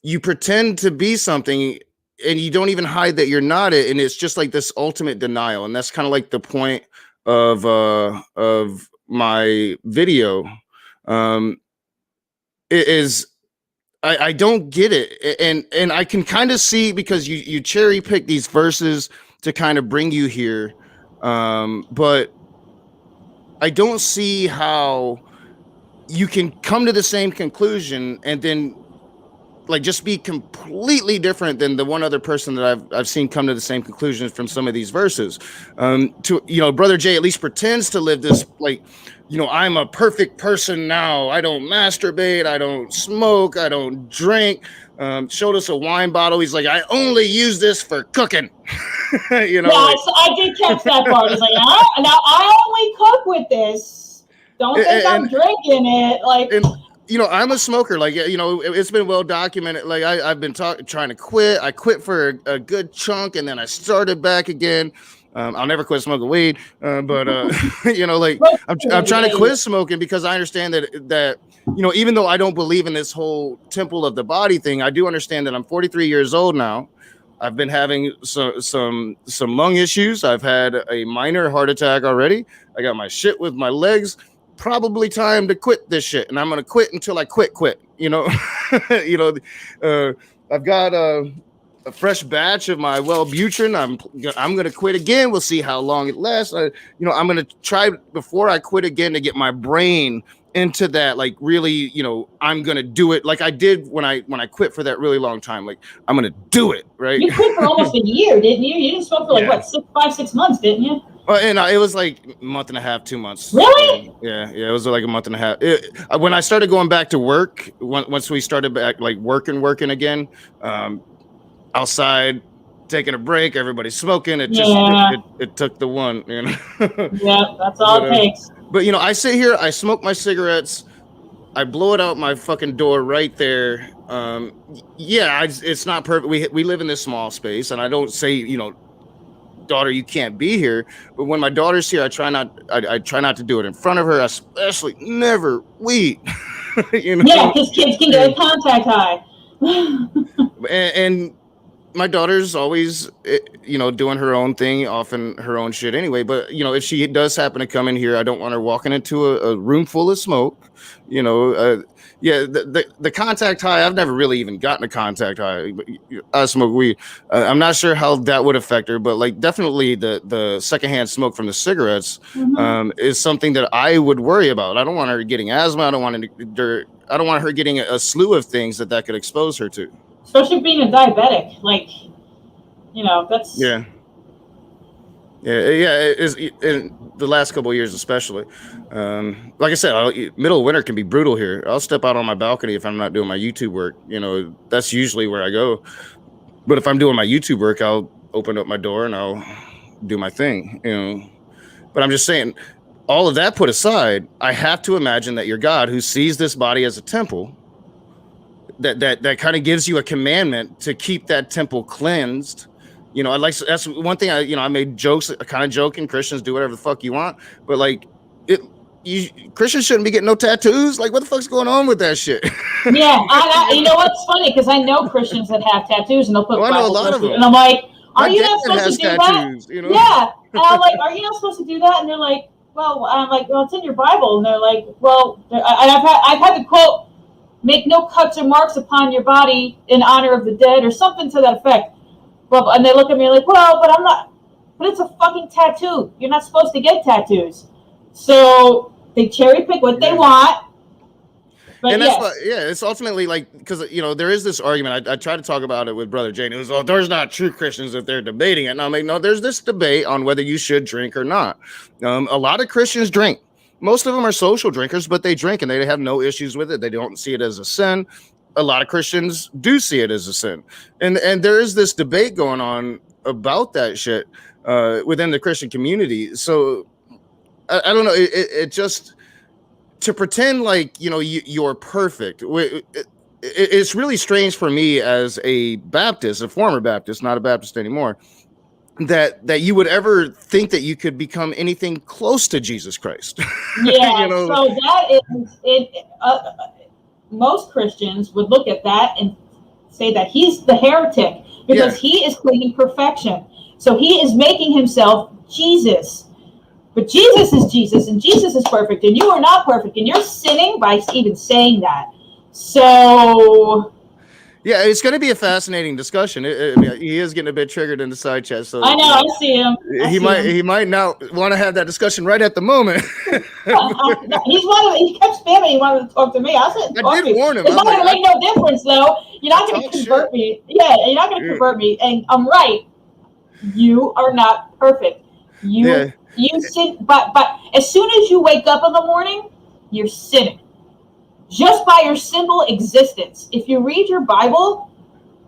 you pretend to be something and you don't even hide that you're not it, and it's just like this ultimate denial, and that's kind of like the point of my video. It is I don't get it, and I can kind of see, because you cherry pick these verses to kind of bring you here, but I don't see how you can come to the same conclusion and then like just be completely different than the one other person that I've seen come to the same conclusions from some of these verses. To, you know, Brother Jay at least pretends to live this, like, you know, I'm a perfect person now. I don't masturbate. I don't smoke. I don't drink. Showed us a wine bottle. He's like, I only use this for cooking. You know. Yeah, like, I did catch that part. He's like, now I only cook with this. Don't think I'm drinking it. Like. You know, I'm a smoker. Like, you know, it's been well documented. Like, I've been trying to quit. I quit for a good chunk, and then I started back again. I'll never quit smoking weed, but you know, like I'm trying to quit smoking because I understand that you know, even though I don't believe in this whole temple of the body thing, I do understand that I'm 43 years old now. I've been having some lung issues. I've had a minor heart attack already. I got my shit with my legs. Probably time to quit this shit, and I'm gonna quit until I quit. You know, you know, I've got a fresh batch of my Wellbutrin. I'm gonna quit again. We'll see how long it lasts. You know, I'm gonna try before I quit again to get my brain into that, like, really, you know, I'm gonna do it like I did when I quit for that really long time. Like, I'm gonna do it, right? You quit for almost a year, didn't you? You didn't smoke for like what, 6 months, didn't you? Well, and it was like a month and a half, 2 months. Really? Yeah, it was like a month and a half. When I started going back to work, once we started back, like working again, outside, taking a break, everybody's smoking. It just it took the one, you know. Yeah, that's all it takes. But you know, I sit here, I smoke my cigarettes, I blow it out my fucking door right there. Yeah, it's not perfect. We live in this small space, and I don't say, you know, daughter, you can't be here, but when my daughter's here, I try not to do it in front of her, especially never weed. You know? Yeah, because kids can get a contact high. and my daughter's always, you know, doing her own thing, often her own shit anyway. But, you know, if she does happen to come in here, I don't want her walking into a room full of smoke. You know, yeah, the contact high, I've never really even gotten a contact high. I smoke weed. I'm not sure how that would affect her, but like definitely the secondhand smoke from the cigarettes is something that I would worry about. I don't want her getting asthma. I don't want her getting a slew of things that could expose her to. Especially being a diabetic, like, you know, that's It's in the last couple of years, especially. Like I said, middle of winter can be brutal here. I'll step out on my balcony if I'm not doing my YouTube work. You know, that's usually where I go. But if I'm doing my YouTube work, I'll open up my door and I'll do my thing. You know, but I'm just saying, all of that put aside, I have to imagine that your God, who sees this body as a temple, that kind of gives you a commandment to keep that temple cleansed. You know, that's one thing I made jokes, kind of joking. Christians do whatever the fuck you want, but like Christians shouldn't be getting no tattoos. Like, what the fuck's going on with that shit? Yeah, you know what's funny? Because I know Christians that have tattoos and they'll put I know a Bible lot of them. and I'm like, are My you not dad supposed has to do tattoos, that? you know? Yeah, and I'm like, are you not supposed to do that? And they're like, well, I'm like, well, it's in your Bible, and they're like, well, and I've had to quote, make no cuts or marks upon your body in honor of the dead, or something to that effect. Well, and they look at me like, well, but I'm not. But it's a fucking tattoo. You're not supposed to get tattoos. So they cherry pick what they want. But and that's yes. what, it's ultimately like, because you know there is this argument. I try to talk about it with Brother Jane. It was, there's not true Christians if they're debating it. And I'm like, no, there's this debate on whether you should drink or not. A lot of Christians drink. Most of them are social drinkers, but they drink and they have no issues with it. They don't see it as a sin. A lot of Christians do see it as a sin, and there is this debate going on about that shit within the Christian community. So I don't know. It just, to pretend like, you know, you're perfect. It's really strange for me as a Baptist, a former Baptist, not a Baptist anymore, that you would ever think that you could become anything close to Jesus Christ. Yeah. You know? So that is it. Most Christians would look at that and say that he's the heretic because he is claiming perfection. So he is making himself Jesus. But Jesus is Jesus, and Jesus is perfect, and you are not perfect, and you're sinning by even saying that. So, yeah, it's going to be a fascinating discussion. He is getting a bit triggered in the side chat, so I know. I see him. He might not want to have that discussion right at the moment. He kept spamming. He wanted to talk to me. I said, I did warn him. It's not going to make no difference, though. You're not going to convert me. Yeah, you're not going to convert me. And I'm right. You are not perfect. You sin, but as soon as you wake up in the morning, you're sinning. Just by your simple existence. If you read your Bible,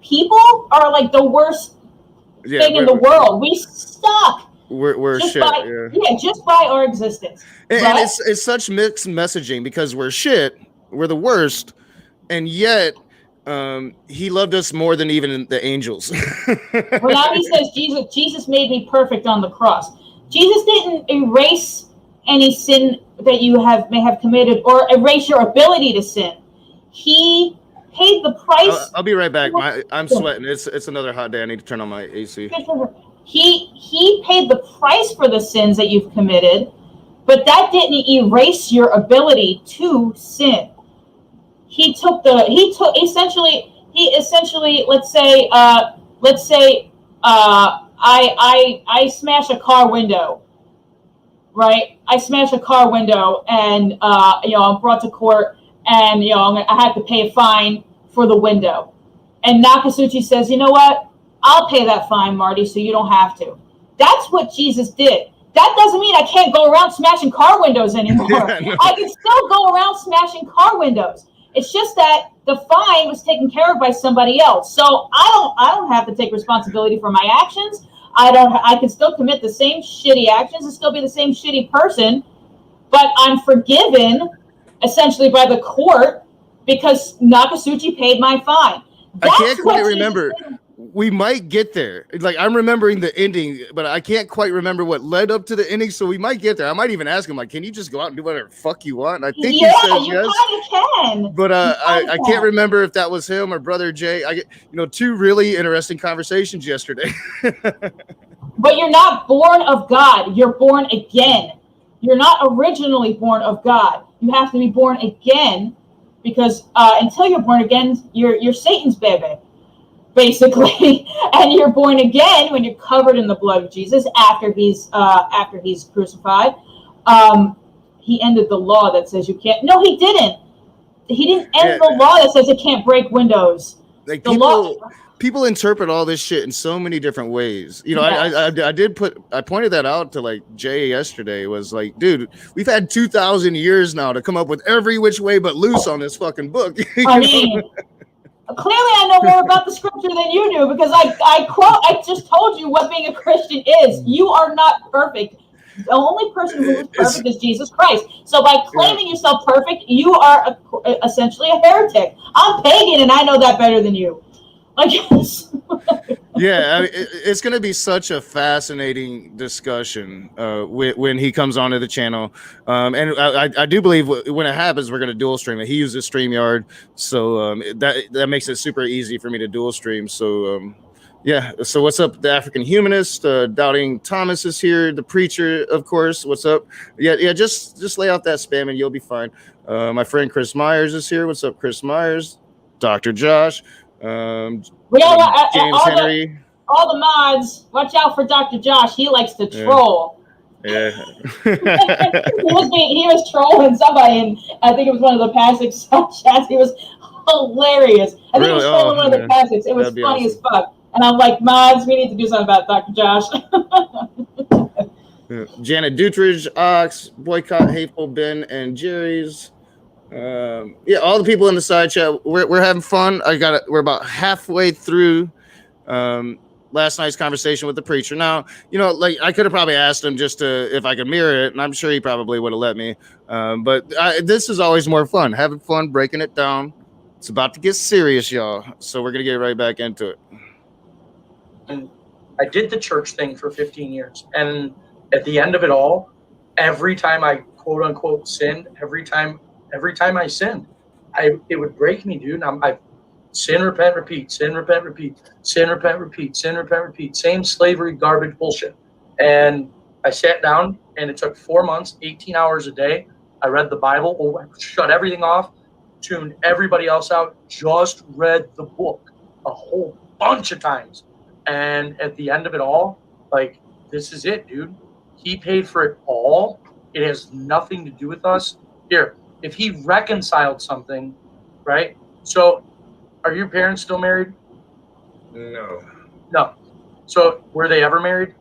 people are like the worst thing in the world. We suck. We're just shit. Just by our existence. And it's such mixed messaging because we're shit, we're the worst, and yet he loved us more than even the angels. Well, now he says Jesus made me perfect on the cross. Jesus didn't erase any sin that you may have committed or erase your ability to sin. He paid the price. I'll be right back. I'm sweating. It's another hot day. I need to turn on my AC. He paid the price for the sins that you've committed, but that didn't erase your ability to sin. He essentially, let's say I smash a car window, right? I smash a car window, and I'm brought to court, and I have to pay a fine for the window. And Nakasuchi says, you know what? I'll pay that fine, Marty, so you don't have to. That's what Jesus did. That doesn't mean I can't go around smashing car windows anymore. No. I can still go around smashing car windows. It's just that the fine was taken care of by somebody else. So I don't have to take responsibility for my actions. I can still commit the same shitty actions and still be the same shitty person, but I'm forgiven essentially by the court because Nakasuchi paid my fine. I can't quite remember. We might get there. Like, I'm remembering the ending, but I can't quite remember what led up to the ending. So we might get there. I might even ask him, like, can you just go out and do whatever the fuck you want? And I think he says yes. You kind of can. But I can't remember if that was him or Brother Jay. I get, two really interesting conversations yesterday. But you're not born of God. You're born again. You're not originally born of God. You have to be born again because until you're born again, you're Satan's baby. Basically, and you're born again when you're covered in the blood of Jesus after he's crucified. He ended the law that says you can't. No, he didn't. He didn't end the law that says it can't break windows. like The law. people interpret all this shit in so many different ways. You know, Yes. I pointed that out to like Jay yesterday. Was like, dude, we've had 2,000 years now to come up with every which way but loose on this fucking book. I mean, clearly I know more about the scripture than you do, because I just told you what being a Christian is. You are not perfect. The only person who is perfect is Jesus Christ. So by claiming yourself perfect, you are essentially a heretic. I'm pagan, and I know that better than you. Like, yeah, I mean, it's going to be such a fascinating discussion when he comes onto the channel. And I do believe when it happens, we're going to dual stream it. He uses StreamYard, so that makes it super easy for me to dual stream. So yeah. So what's up, the African humanist? Doubting Thomas is here. The preacher, of course. What's up? Yeah. Just lay out that spam and you'll be fine. My friend Chris Myers is here. What's up, Chris Myers? Dr. Josh. James Henry. All the mods, watch out for Dr. Josh. He likes to troll. Yeah. he was trolling somebody, and I think it was one of the passive chats. He was hilarious. I think he was trolling one of the passives. It was funny as fuck. And I'm like, mods, we need to do something about Dr. Josh. Janet Dutridge, Ox, Boycott, Hateful Ben, and Jerry's. Yeah, all the people in the side chat, we're having fun. We're about halfway through last night's conversation with the preacher. Now, you know, like I could have probably asked him just if I could mirror it, and I'm sure he probably would have let me. But this is always more fun, having fun, breaking it down. It's about to get serious, y'all. So we're gonna get right back into it. And I did the church thing for 15 years, and at the end of it all, every time I quote unquote sinned, every time I sinned, it would break me, dude. I sin, repent, repeat, sin, repent, repeat, sin, repent, repeat, sin, repent, repeat, same slavery garbage bullshit. And I sat down, and it took 4 months, 18 hours a day. I read the Bible, I shut everything off, tuned everybody else out, just read the book a whole bunch of times. And at the end of it all, like, this is it, dude. He paid for it all. It has nothing to do with us. Here, if he reconciled something, right? So, are your parents still married? No. No. So, were they ever married?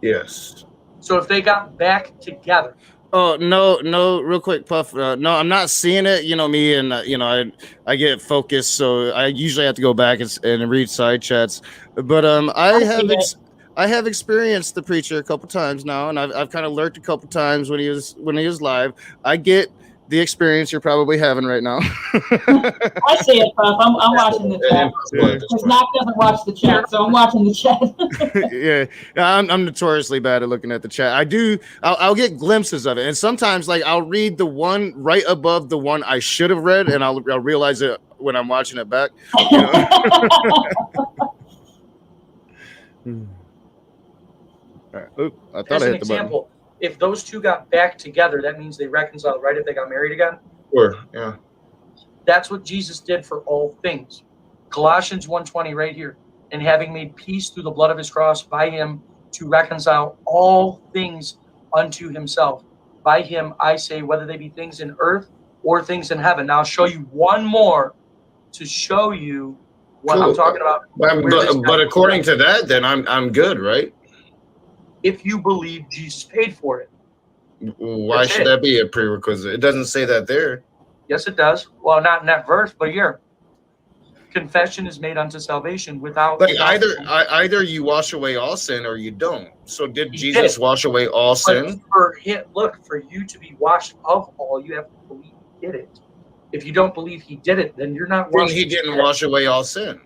Yes. So, if they got back together. Oh, no, real quick, Puff. No, I'm not seeing it. You know me, and I get focused, so I usually have to go back and read side chats. But I have experienced the preacher a couple times now, and I've kind of lurked a couple times when he was live. I get the experience you're probably having right now. I see it, Puff. I'm watching the chat. Because Knock doesn't watch the chat, so I'm watching the chat. Yeah, I'm notoriously bad at looking at the chat. I'll get glimpses of it, and sometimes like I'll read the one right above the one I should have read, and I'll realize it when I'm watching it back. You know? All right. Oop, I thought I hit the button. If those two got back together, that means they reconciled, right? If they got married again? Sure, yeah. That's what Jesus did for all things. Colossians 1:20 right here. And having made peace through the blood of his cross, by him to reconcile all things unto himself. By him, I say, whether they be things in earth or things in heaven. Now I'll show you one more to show you what I'm talking about. But according to that, then I'm good, right? If you believe Jesus paid for it. Why should that be a prerequisite? It doesn't say that there. Yes, it does. Well, not in that verse, but here. Confession is made unto salvation without... Like either you wash away all sin or you don't. So did Jesus wash away all sin? For you to be washed of all, you have to believe he did it. If you don't believe he did it, then you're not washed. Then he didn't wash away all sin.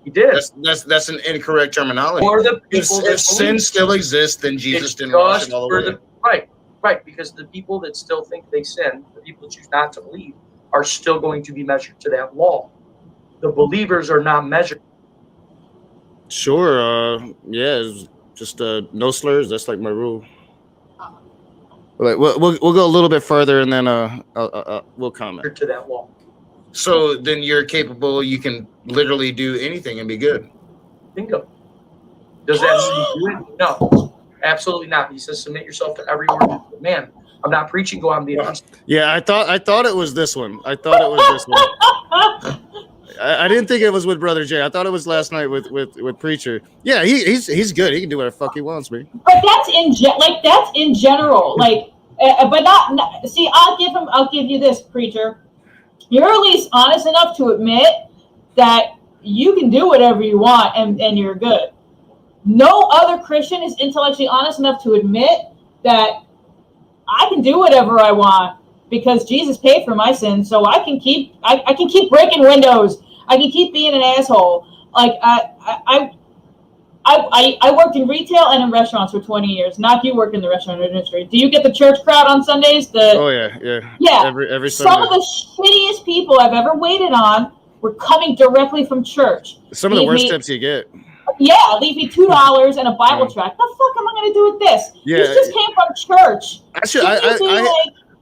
He did. That's an incorrect terminology. Or the if sin still exists, then Jesus didn't wash it all away. Right, because the people that still think they sin, the people that choose not to believe, are still going to be measured to that law. The believers are not measured. Sure. Yeah, it's just no slurs. That's like my rule. Like we'll go a little bit further and then we'll comment to that law. So then you're capable. You can literally do anything and be good. Bingo. Does that mean you do it? No, absolutely not. He says, submit yourself to every word of the man. I'm not preaching. Go on the. Yeah, I thought it was this one. I thought it was this one. I didn't think it was with Brother Jay. I thought it was last night with Preacher. Yeah, he's good. He can do whatever the fuck he wants, man. But that's in general. Like, but not. See, I'll give you this, Preacher. You're at least honest enough to admit that you can do whatever you want and you're good. No other Christian is intellectually honest enough to admit that I can do whatever I want because Jesus paid for my sins, so I can keep breaking windows. I can keep being an asshole. Like I worked in retail and in restaurants for 20 years. Not you work in the restaurant industry. Do you get the church crowd on Sundays? Oh yeah. Every Sunday. Some of the shittiest people I've ever waited on were coming directly from church. Some of the worst tips you get. Yeah, leave me $2 and a Bible tract. The fuck am I going to do with this? Yeah. This just came from church. Actually,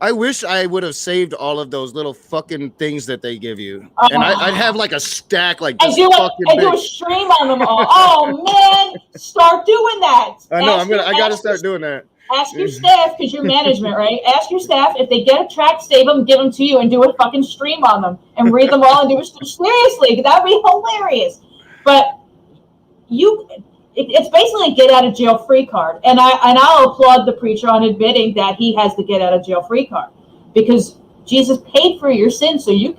I wish I would have saved all of those little fucking things that they give you, and I'd have like a stack like this. And do a stream on them all. Oh man, start doing that. I know. I got to start doing that. Ask your staff, because you're management, right? Ask your staff if they get a tract, save them, give them to you, and do a fucking stream on them, and read them all and do it seriously. That'd be hilarious. But it's basically a get out of jail free card, and I'll applaud the preacher on admitting that he has the get out of jail free card, because Jesus paid for your sins, so you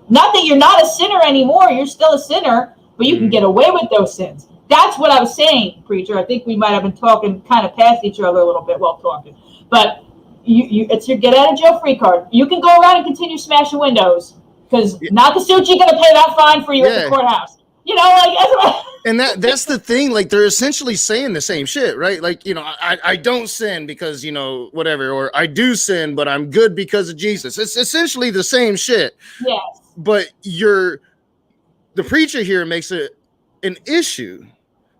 not that you're not a sinner anymore, you're still a sinner, but you can get away with those sins. That's what I was saying, preacher. I think we might have been talking kind of past each other a little bit while talking, but it's your get out of jail free card. You can go around and continue smashing windows, because Nakasuchi gonna pay that fine for you at the courthouse. You know, like that's what. And that's the thing. Like, they're essentially saying the same shit, right? Like, you know, I don't sin because, you know, whatever, or I do sin, but I'm good because of Jesus. It's essentially the same shit. Yes. But the preacher here makes it an issue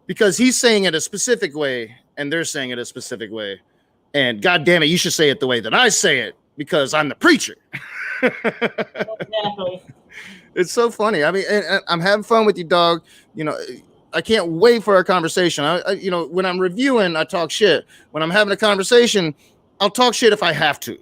because he's saying it a specific way and they're saying it a specific way. And God damn it, you should say it the way that I say it because I'm the preacher. Exactly. It's so funny. I mean, and I'm having fun with you, dog. You know, I can't wait for our conversation. You know, when I'm reviewing, I talk shit. When I'm having a conversation, I'll talk shit if I have to.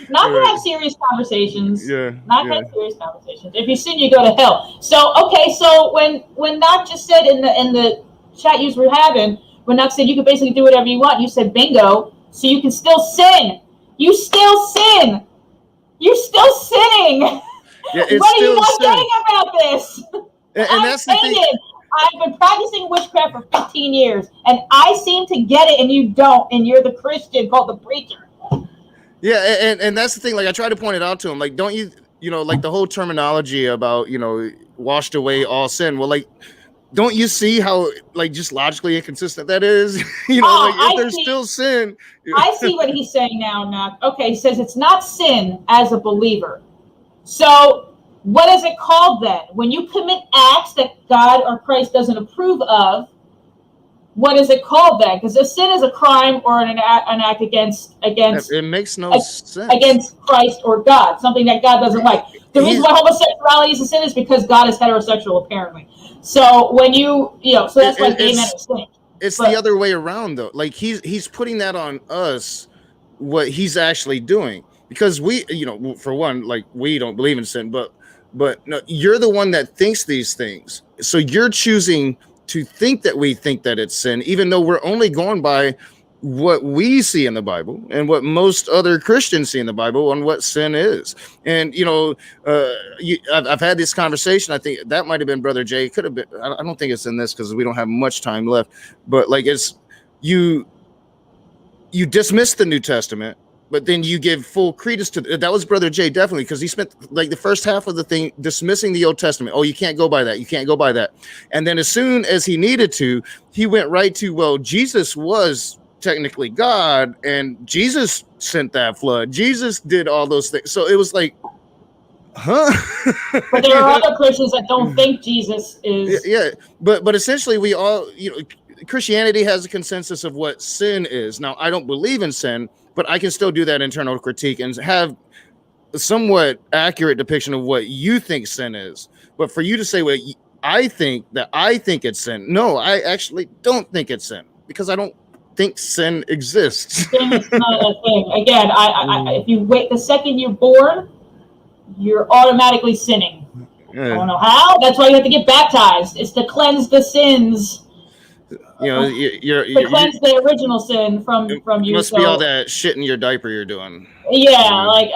Not to have serious conversations. Yeah. Not to have serious conversations. If you sin, you go to hell. So okay, so when Knock just said in the chat you were having, when Knock said you could basically do whatever you want, you said bingo. So you can still sin. You still sin. You're still sinning. Yeah, it's what are still you not sin. saying about this? And that's the thing. I've been practicing witchcraft for 15 years, and I seem to get it, and you don't, and you're the Christian called the preacher. Yeah, and that's the thing. Like, I try to point it out to him. Like, don't you know, like the whole terminology about, you know, washed away all sin. Well, like, don't you see how, like, just logically inconsistent that is? You know, like, if there's still sin. I see what he's saying now, Knock. Okay, he says it's not sin as a believer. So what is it called then? When you commit acts that God or Christ doesn't approve of, what is it called then? Because a sin is a crime or an act against. It makes no sense against Christ or God, something that God doesn't like. The reason why homosexuality is a sin is because God is heterosexual, apparently. So when so that's why gay men are sin. It's the other way around, though. Like, he's putting that on us, what he's actually doing, because we, you know, for one, like, we don't believe in sin, but no, you're the one that thinks these things. So you're choosing to think that we think that it's sin, even though we're only going by what we see in the Bible and what most other Christians see in the Bible on what sin is. And, you know, I've had this conversation. I think that might have been Brother Jay. It could have been. I don't think it's in this because we don't have much time left. But, like, it's you dismiss the New Testament, but then you give full credence to that. Was Brother Jay, definitely, because he spent like the first half of the thing dismissing the Old Testament. Oh, you can't go by that. You can't go by that. And then as soon as he needed to, he went right to, well, Jesus was technically God, and Jesus sent that flood. Jesus did all those things. So it was like, huh? But there are other Christians that don't think Jesus is. Yeah, but essentially we all, you know, Christianity has a consensus of what sin is. Now, I don't believe in sin, but I can still do that internal critique and have a somewhat accurate depiction of what you think sin is. But for you to say, well, I think it's sin. No, I actually don't think it's sin, because I don't think sin exists. Sin is not a thing. Again, I if you wait the second you're born, you're automatically sinning. Yeah. I don't know how. That's why you have to get baptized. It's to cleanse the sins. You know, To cleanse the original sin from you. Must be all that shit in your diaper you're doing. Yeah, like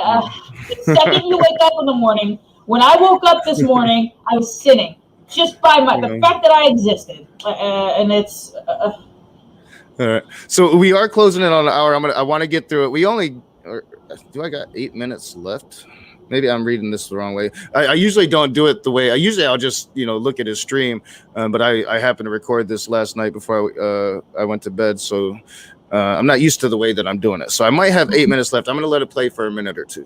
the second you wake up in the morning. When I woke up this morning, I was sinning just by the fact that I existed, and it's. All right, so we are closing in on an hour. I want to get through it. Do I got 8 minutes left? Maybe I'm reading this the wrong way. I usually don't do it the way. I'll just look at his stream, but I happened to record this last night before I went to bed, so I'm not used to the way that I'm doing it. So I might have 8 minutes left. I'm going to let it play for a minute or two.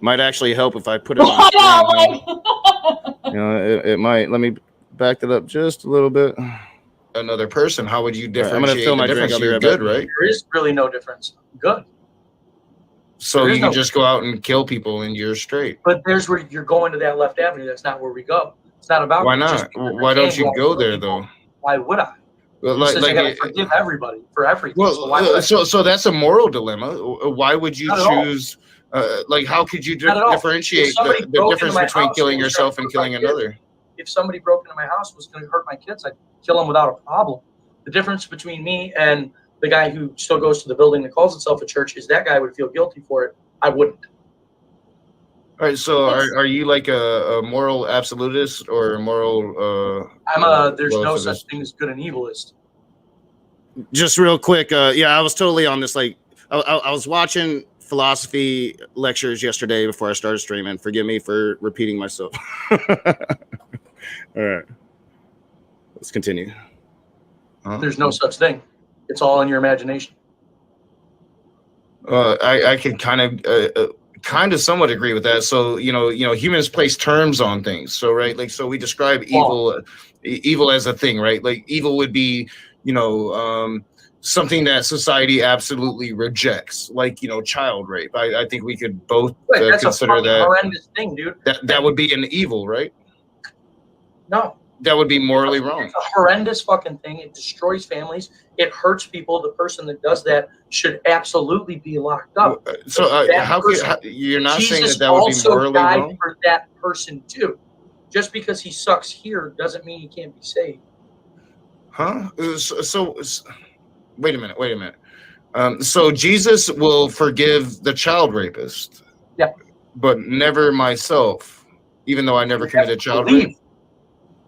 Might actually help if I put it on. It might. Let me back it up just a little bit. Another person, how would you differentiate? I'm gonna fill my drink. You're good, right? There is really no difference. Good. So you can just go out and kill people and you're straight. But there's where you're going to that left avenue. That's not where we go. It's not about. Why not? Why don't you go there though? Why would I? Well, you gotta forgive everybody for everything. Well, so that's a moral dilemma. Why would you choose? How could you differentiate the difference between killing yourself and killing another? If somebody broke into my house was going to hurt my kids, I'd kill them without a problem. The difference between me and the guy who still goes to the building that calls itself a church is that guy would feel guilty for it. I wouldn't. All right. So are you like a moral absolutist or a moral? There's no such thing as good and evilist. Just real quick. I was totally on this. Like I was watching philosophy lectures yesterday before I started streaming. Forgive me for repeating myself. All right, let's continue. There's no such thing. It's all in your imagination. I can kind of somewhat agree with that. So humans place terms on things. So so we describe evil as a thing, right? Like evil would be something that society absolutely rejects, like child rape. I think we could both consider that horrendous thing, dude. That would be an evil, right? No, that would be morally wrong. It's a horrendous fucking thing. It destroys families. It hurts people. The person that does that should absolutely be locked up. So you're not saying that would be morally died wrong? For that person too. Just because he sucks here doesn't mean he can't be saved. Huh? So wait a minute. So Jesus will forgive the child rapist. Yeah. But never myself, even though I never committed child rape.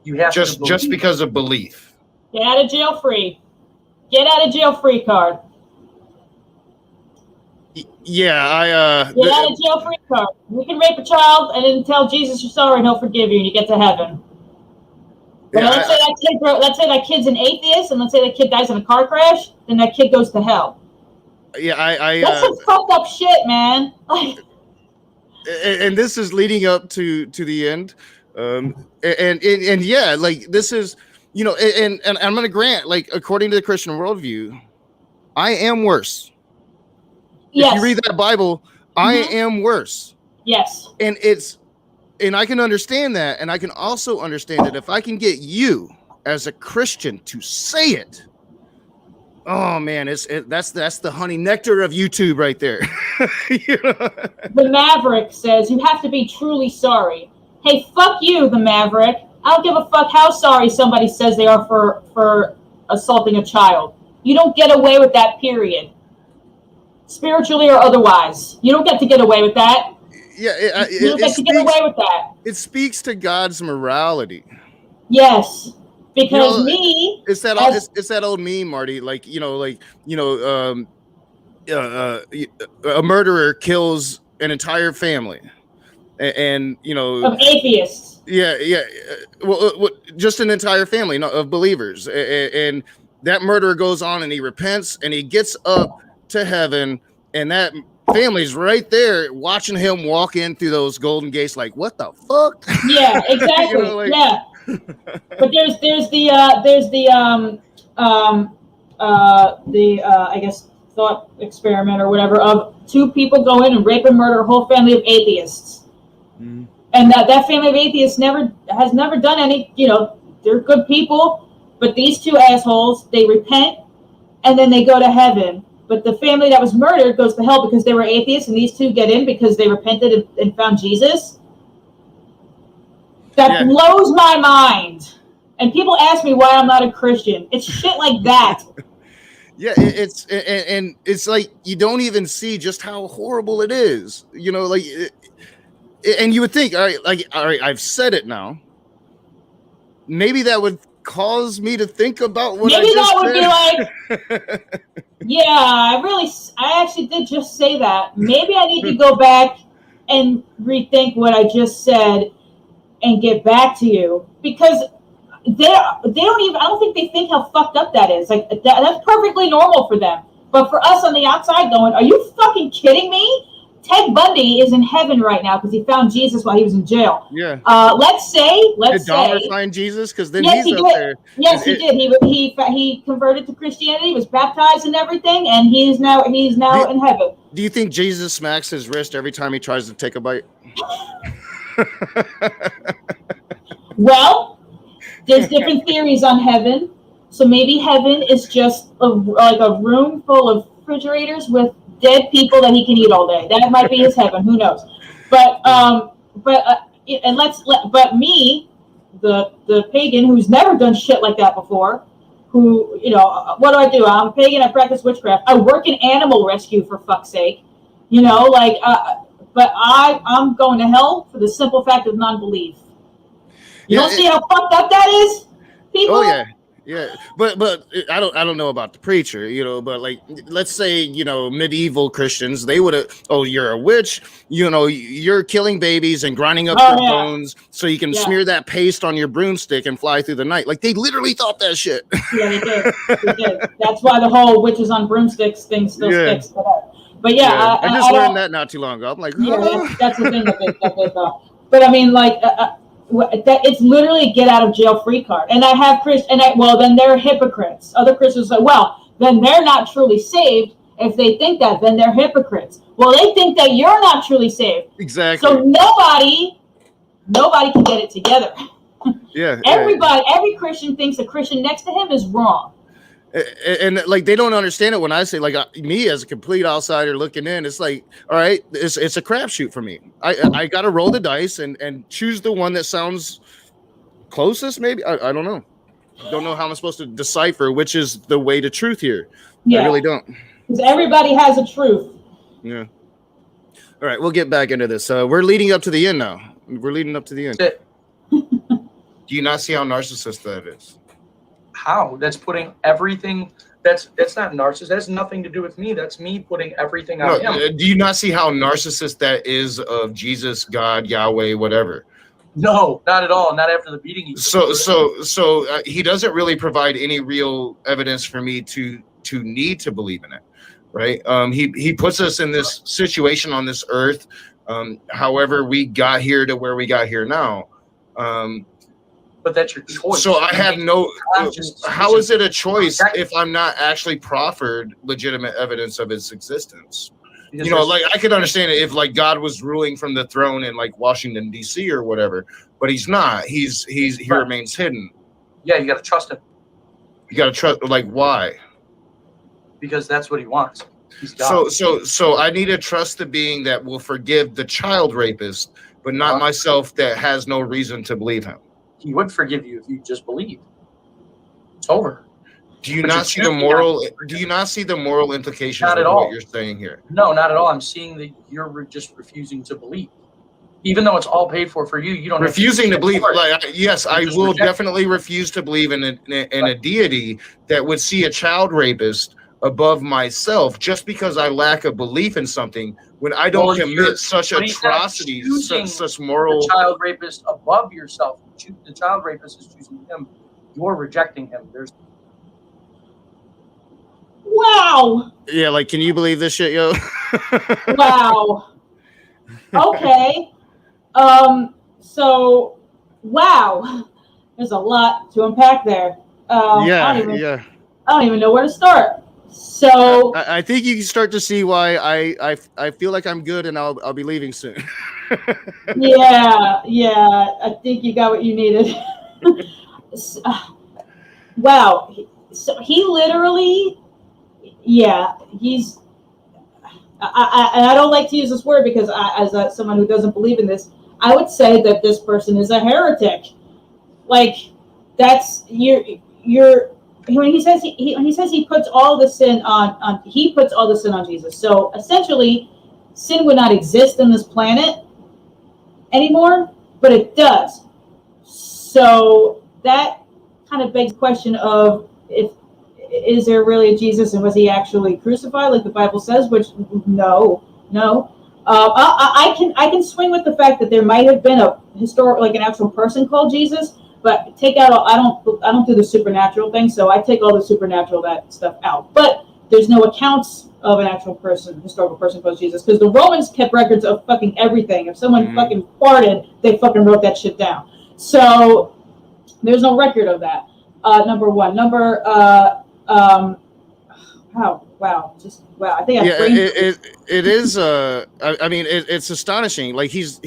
You have just because of belief. Get out of jail free. Get out of jail free card. Yeah, Get out of jail free card. You can rape a child and then tell Jesus you're sorry and he'll forgive you and you get to heaven. But let's say that kid's an atheist and let's say that kid dies in a car crash, then that kid goes to hell. Yeah, that's some fucked up shit, man. And this is leading up to the end. And yeah, like this is, and I'm going to grant, like, according to the Christian worldview, I am worse. Yes. If you read that Bible, I am worse. Yes. And I can understand that. And I can also understand that if I can get you as a Christian to say it, oh man, that's the honey nectar of YouTube right there. The Maverick says you have to be truly sorry. Hey, fuck you, the Maverick. I don't give a fuck how sorry somebody says they are for assaulting a child. You don't get away with that, period. Spiritually or otherwise. You don't get to get away with that. Yeah, you don't get to get away with that. It speaks to God's morality. Yes. Because it's that old meme, Marty. Like, a murderer kills an entire family. And of atheists. Yeah. Well, just an entire family of believers, and that murderer goes on and he repents and he gets up to heaven, and that family's right there watching him walk in through those golden gates. Like, what the fuck? Yeah, exactly. Yeah. But there's the I guess thought experiment or whatever of two people go in and rape and murder a whole family of atheists. And that family of atheists has never done any, they're good people, but these two assholes, they repent and then they go to heaven. But the family that was murdered goes to hell because they were atheists, and these two get in because they repented and found Jesus. That blows my mind. And people ask me why I'm not a Christian. It's shit like that. Yeah, it's like you don't even see just how horrible it is. You know, like, and you would think, all right, I've said it now. Maybe that would cause me to think about what maybe I just that would said. be like, yeah, I actually did just say that. Maybe I need to go back and rethink what I just said and get back to you, because they don't even, I don't think they think how fucked up that is. Like that's perfectly normal for them. But for us on the outside going, are you fucking kidding me? Ted Bundy is in heaven right now because he found Jesus while he was in jail. Yeah. Let's say. Did Dahmer find Jesus? Because then yes, he's he up did. there. Yes, he did. He converted to Christianity, was baptized and everything, and he's now in heaven. Do you think Jesus smacks his wrist every time he tries to take a bite? Well, there's different theories on heaven. So maybe heaven is just like a room full of refrigerators with dead people that he can eat all day. That might be his heaven. Who knows? But me, the pagan who's never done shit like that before, who, you know, what do? I'm a pagan. I practice witchcraft. I work in animal rescue, for fuck's sake. You know, like, but I'm going to hell for the simple fact of non-belief. You don't see how fucked up that is, people? Oh yeah. Yeah, but I don't know about the preacher, you know, but like, let's say, you know, medieval Christians, they would have, oh, you're a witch, you know, you're killing babies and grinding up their bones so you can smear that paste on your broomstick and fly through the night. Like, they literally thought that shit. Yeah, they did. That's why the whole witches on broomsticks thing still sticks today. But yeah, I just learned that not too long ago. I'm like, that's the thing that they thought. But I mean, like, that it's literally a get out of jail free card. And I have well, then they're hypocrites. Other Christians say, well, then they're not truly saved. If they think that, then they're hypocrites. Well, they think that you're not truly saved. Exactly. So nobody can get it together. Yeah. Every Christian thinks the Christian next to him is wrong. And like, they don't understand it when I say, like, me as a complete outsider looking in, it's like, all right, it's a crapshoot for me. I got to roll the dice and choose the one that sounds closest. Maybe I don't know. Don't know how I'm supposed to decipher which is the way to truth here. Yeah. I really don't. Because everybody has a truth. Yeah. All right, we'll get back into this. We're leading up to the end now. We're leading up to the end. Do you not see how narcissist that is? How? That's putting everything. That's not narcissist. That has nothing to do with me. That's me putting everything on him. Do you not see how narcissist that is of Jesus, God, Yahweh, whatever? No, not at all. Not after the beating. So he doesn't really provide any real evidence for me to need to believe in it, right? He puts us in this situation on this earth. However, we got here to where we got here now. But that's your choice. So I have no. How is it a choice if I'm not actually proffered legitimate evidence of its existence? Because, you know, like, I could understand it if, like, God was ruling from the throne in, like, Washington D.C. or whatever, but he's not. He remains hidden. Yeah, you got to trust him. You got to trust. Like, why? Because that's what he wants. He's God. So I need to trust the being that will forgive the child rapist, but not myself that has no reason to believe him. He would forgive you if you just believe. It's over. Do you not see the moral? Do you not see the moral implications of what you're saying here? No, not at all. I'm seeing that you're just refusing to believe, even though it's all paid for you. You don't refusing to believe. Like, yes, I will definitely refuse to believe in a deity that would see a child rapist above myself just because I lack a belief in something. When I don't commit such atrocities, such moral. The child rapist above yourself. The child rapist is choosing him. You're rejecting him. Wow. Yeah, like, can you believe this shit, yo? Wow. Okay. So, wow. There's a lot to unpack there. I don't even know where to start. So I think you can start to see why I feel like I'm good and I'll be leaving soon. yeah, I think you got what you needed. wow. So he literally, yeah, he's. I don't like to use this word because as someone who doesn't believe in this, I would say that this person is a heretic. Like, that's you're when he says he puts all the sin on Jesus. So essentially, sin would not exist on this planet anymore, but it does. So that kind of begs the question of, is there really a Jesus, and was he actually crucified like the Bible says? Which no. I can swing with the fact that there might have been a historic, like an actual person called Jesus, but take out I don't do the supernatural thing, so I take all the supernatural that stuff out. But there's no accounts of an actual person, historical person called Jesus, because the Romans kept records of fucking everything. If someone fucking farted, they fucking wrote that shit down. So there's no record of that. Number one. Wow. I think it is. I mean, it's astonishing. Like he's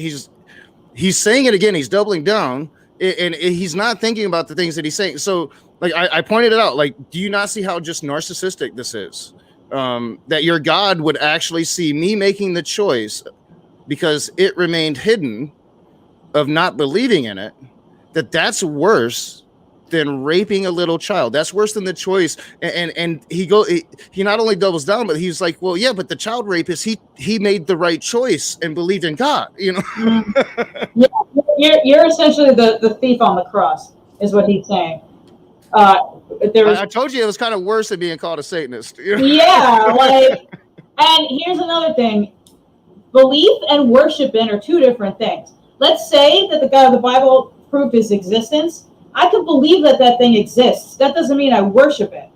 saying it again. He's doubling down, and he's not thinking about the things that he's saying. So, like I pointed it out. Like, do you not see how just narcissistic this is? That your God would actually see me making the choice because it remained hidden of not believing in it. That's worse than raping a little child. That's worse than the choice. And he not only doubles down, but he's like, well, yeah, but the child rapist, he made the right choice and believed in God, you know. Yeah, you're essentially the thief on the cross, is what he's saying. I told you it was kind of worse than being called a Satanist. You know? Yeah, like, and here's another thing: belief and worship are two different things. Let's say that the God of the Bible proved his existence. I can believe that thing exists. That doesn't mean I worship it.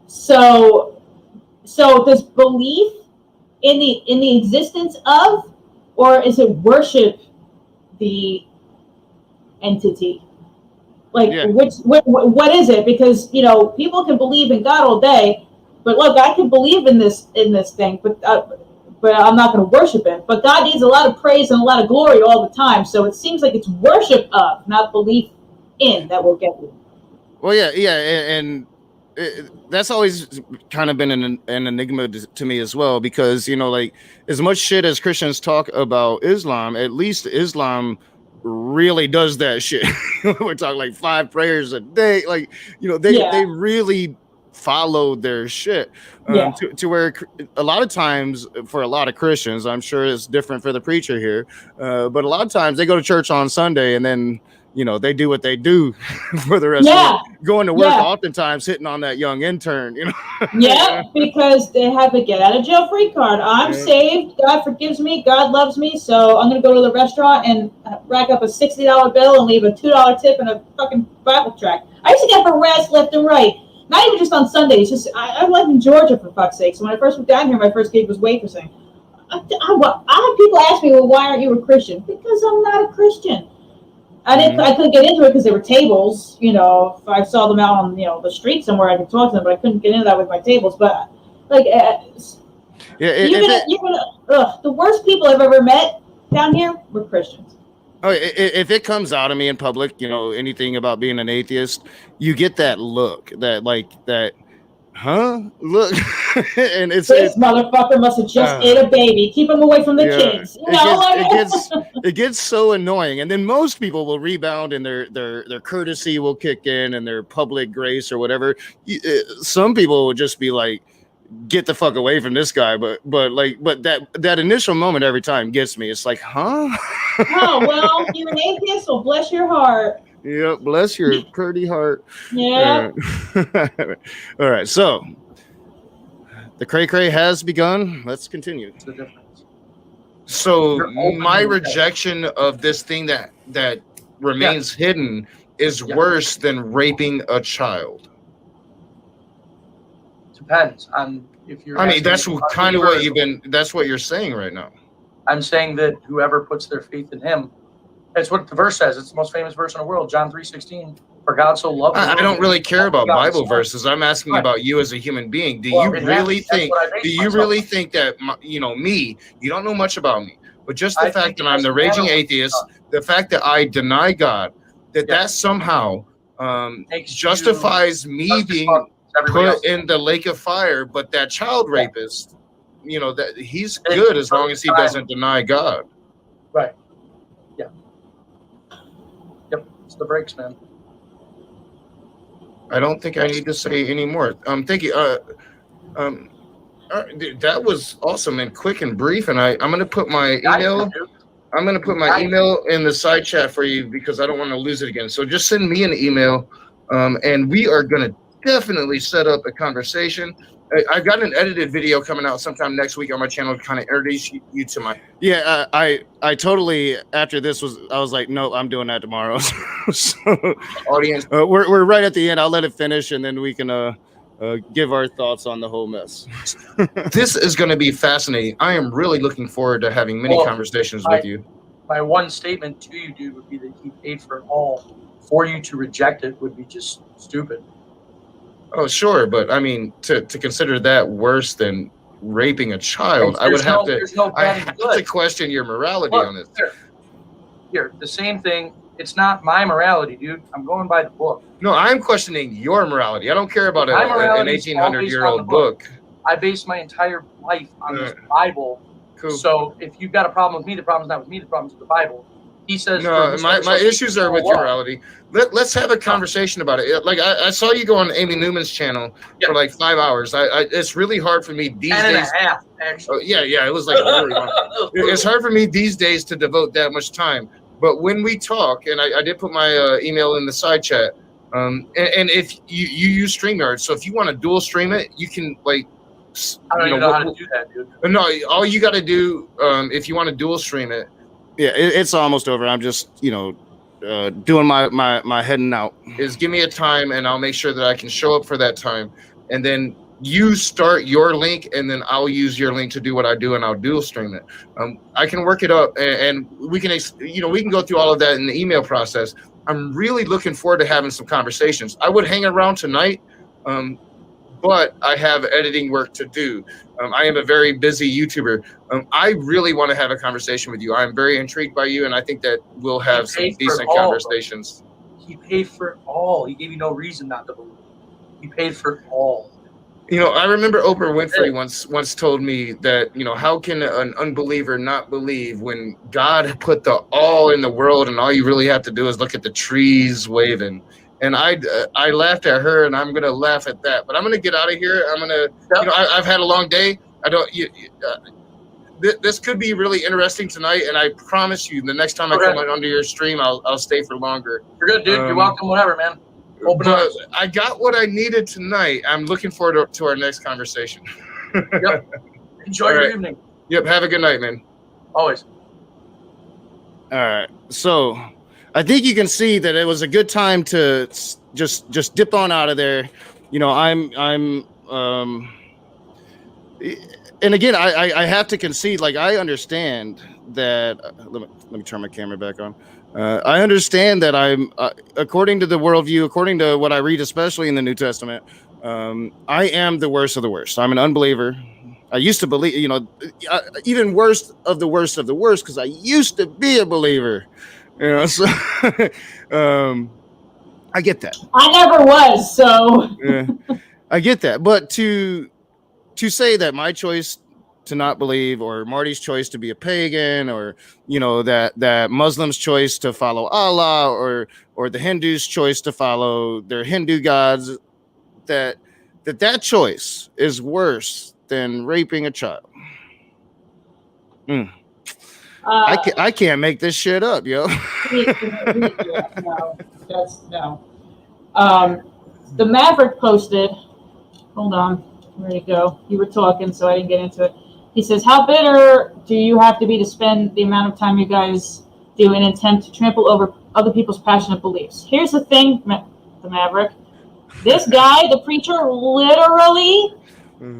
So does belief in the existence of, or is it worship the entity? Like, yeah. What is it? Because, you know, people can believe in God all day, but look, I can believe in this thing, but I'm not going to worship it. But God needs a lot of praise and a lot of glory all the time. So it seems like it's worship of, not belief in, that will get you. Well, yeah, and that's always kind of been an enigma to me as well, because, you know, like, as much shit as Christians talk about Islam, at least Islam really does that shit. We're talking like 5 prayers a day, like, you know, they really follow their shit, to where a lot of times for a lot of Christians, I'm sure it's different for the preacher here, but a lot of times they go to church on Sunday and then, you know, they do what they do for the rest of it, going to work, oftentimes hitting on that young intern, you know. Because they have a get out of jail free card. I'm saved, God forgives me, God loves me, so I'm going to go to the restaurant and rack up a $60 bill and leave a $2 tip and a fucking Bible tract. I used to get harassed left and right. Not even just on Sundays. Just I live in Georgia, for fuck's sake. So when I first moved down here, my first gig was waitressing. I had people ask me, well, why aren't you a Christian? Because I'm not a Christian. I couldn't get into it because they were tables. You know, if I saw them out on, you know, the street somewhere, I could talk to them, but I couldn't get into that with my tables. But like, the worst people I've ever met down here were Christians. Oh, if it comes out of me in public, you know, anything about being an atheist, you get that look, that look, and this motherfucker must have just ate a baby. Keep him away from the kids. You know, it gets so annoying, and then most people will rebound, and their courtesy will kick in, and their public grace or whatever. Some people will just be like, get the fuck away from this guy, but that initial moment every time gets me. It's like, huh? Oh, well, you're an atheist, so bless your heart. Yeah, bless your pretty heart. Yeah. All right, so the cray has begun. Let's continue. So my rejection of this thing that remains hidden is worse than raping a child. Depends on if you're. I mean, that's kind of what that's what you're saying right now. I'm saying that whoever puts their faith in him, that's what the verse says. It's the most famous verse in the world, John 3:16. For God so loved the world. I don't really care about Bible verses. I'm asking about you as a human being. Do you really think that, you know, me, you don't know much about me, but just the fact that I'm the raging atheist, the fact that I deny God, that somehow justifies me being put in the lake of fire, but that child rapist, you know, that he's good as long as he doesn't deny God. Right. Yeah. Yep. It's the breaks, man. I don't think I need to say any more. Thank you. That was awesome and quick and brief. And I'm going to put my email. I'm going to put my email in the side chat for you because I don't want to lose it again. So just send me an email, and we are going to definitely set up a conversation. I've got an edited video coming out sometime next week on my channel to kind of introduce you to my. Yeah, I totally, after this I was like, no, I'm doing that tomorrow. So, audience. We're right at the end. I'll let it finish, and then we can give our thoughts on the whole mess. This is going to be fascinating. I am really looking forward to having many conversations with you. My one statement to you, dude, would be that he paid for it all. For you to reject it would be just stupid. Oh, sure, but I mean, to consider that worse than raping a child, I would have to question your morality on this. Here, the same thing. It's not my morality, dude. I'm going by the book. No, I'm questioning your morality. I don't care about an 1,800-year-old book. I base my entire life on this Bible. Cool. So if you've got a problem with me, the problem's not with me. The problem's with the Bible. He says, no, my issues are with your morality. Let's have a conversation about it. Like I saw you go on Amy Newman's channel for like 5 hours. It's really hard for me these days. 10 and a half, actually. Oh, yeah, it was like really long. It's hard for me these days to devote that much time. But when we talk, and I did put my email in the side chat, and if you use StreamYard, so if you want to dual stream it, you can like. I don't even know how to do that, dude. No, all you got to do if you want to dual stream it. Yeah, it's almost over. I'm just, doing my heading out. Is give me a time, and I'll make sure that I can show up for that time. And then you start your link, and then I'll use your link to do what I do, and I'll dual stream it. I can work it up, and we can, we can go through all of that in the email process. I'm really looking forward to having some conversations. I would hang around tonight, but I have editing work to do. I am a very busy YouTuber. I really want to have a conversation with you. I'm very intrigued by you, and I think that we'll have some decent conversations. He paid for it all. He gave you no reason not to believe. He paid for it all. I remember Oprah Winfrey once told me that, how can an unbeliever not believe when God put the all in the world and all you really have to do is look at the trees waving? And I laughed at her, and I'm gonna laugh at that. But I'm gonna get out of here. I'm gonna, I've had a long day. This could be really interesting tonight, and I promise you, the next time I come under your stream, I'll stay for longer. You're good, dude. You're welcome. Whatever, man. Open up. I got what I needed tonight. I'm looking forward to our next conversation. Yep. Enjoy your evening. Yep. Have a good night, man. Always. All right. So I think you can see that it was a good time to just dip on out of there. And again, I have to concede, like, I understand that, let me turn my camera back on. I understand that I'm, according to the worldview, according to what I read, especially in the New Testament, I am the worst of the worst. I'm an unbeliever. I used to believe, even worst of the worst, because I used to be a believer. So I get that. I never was, so yeah, I get that. But to say that my choice to not believe, or Marty's choice to be a pagan, or that Muslims' choice to follow Allah, or the Hindus' choice to follow their Hindu gods, that choice is worse than raping a child. I can't make this shit up, yo. No. The Maverick posted. Hold on, where'd it go? You were talking, so I didn't get into it. He says, "How bitter do you have to be to spend the amount of time you guys do in an attempt to trample over other people's passionate beliefs?" Here's the thing, the Maverick. This guy, the preacher, literally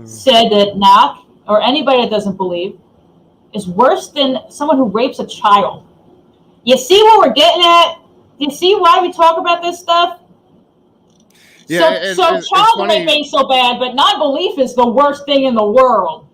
said that knock, or anybody that doesn't believe, is worse than someone who rapes a child. You see what we're getting at? You see why we talk about this stuff? Yeah, so child rape ain't so bad, but non-belief is the worst thing in the world.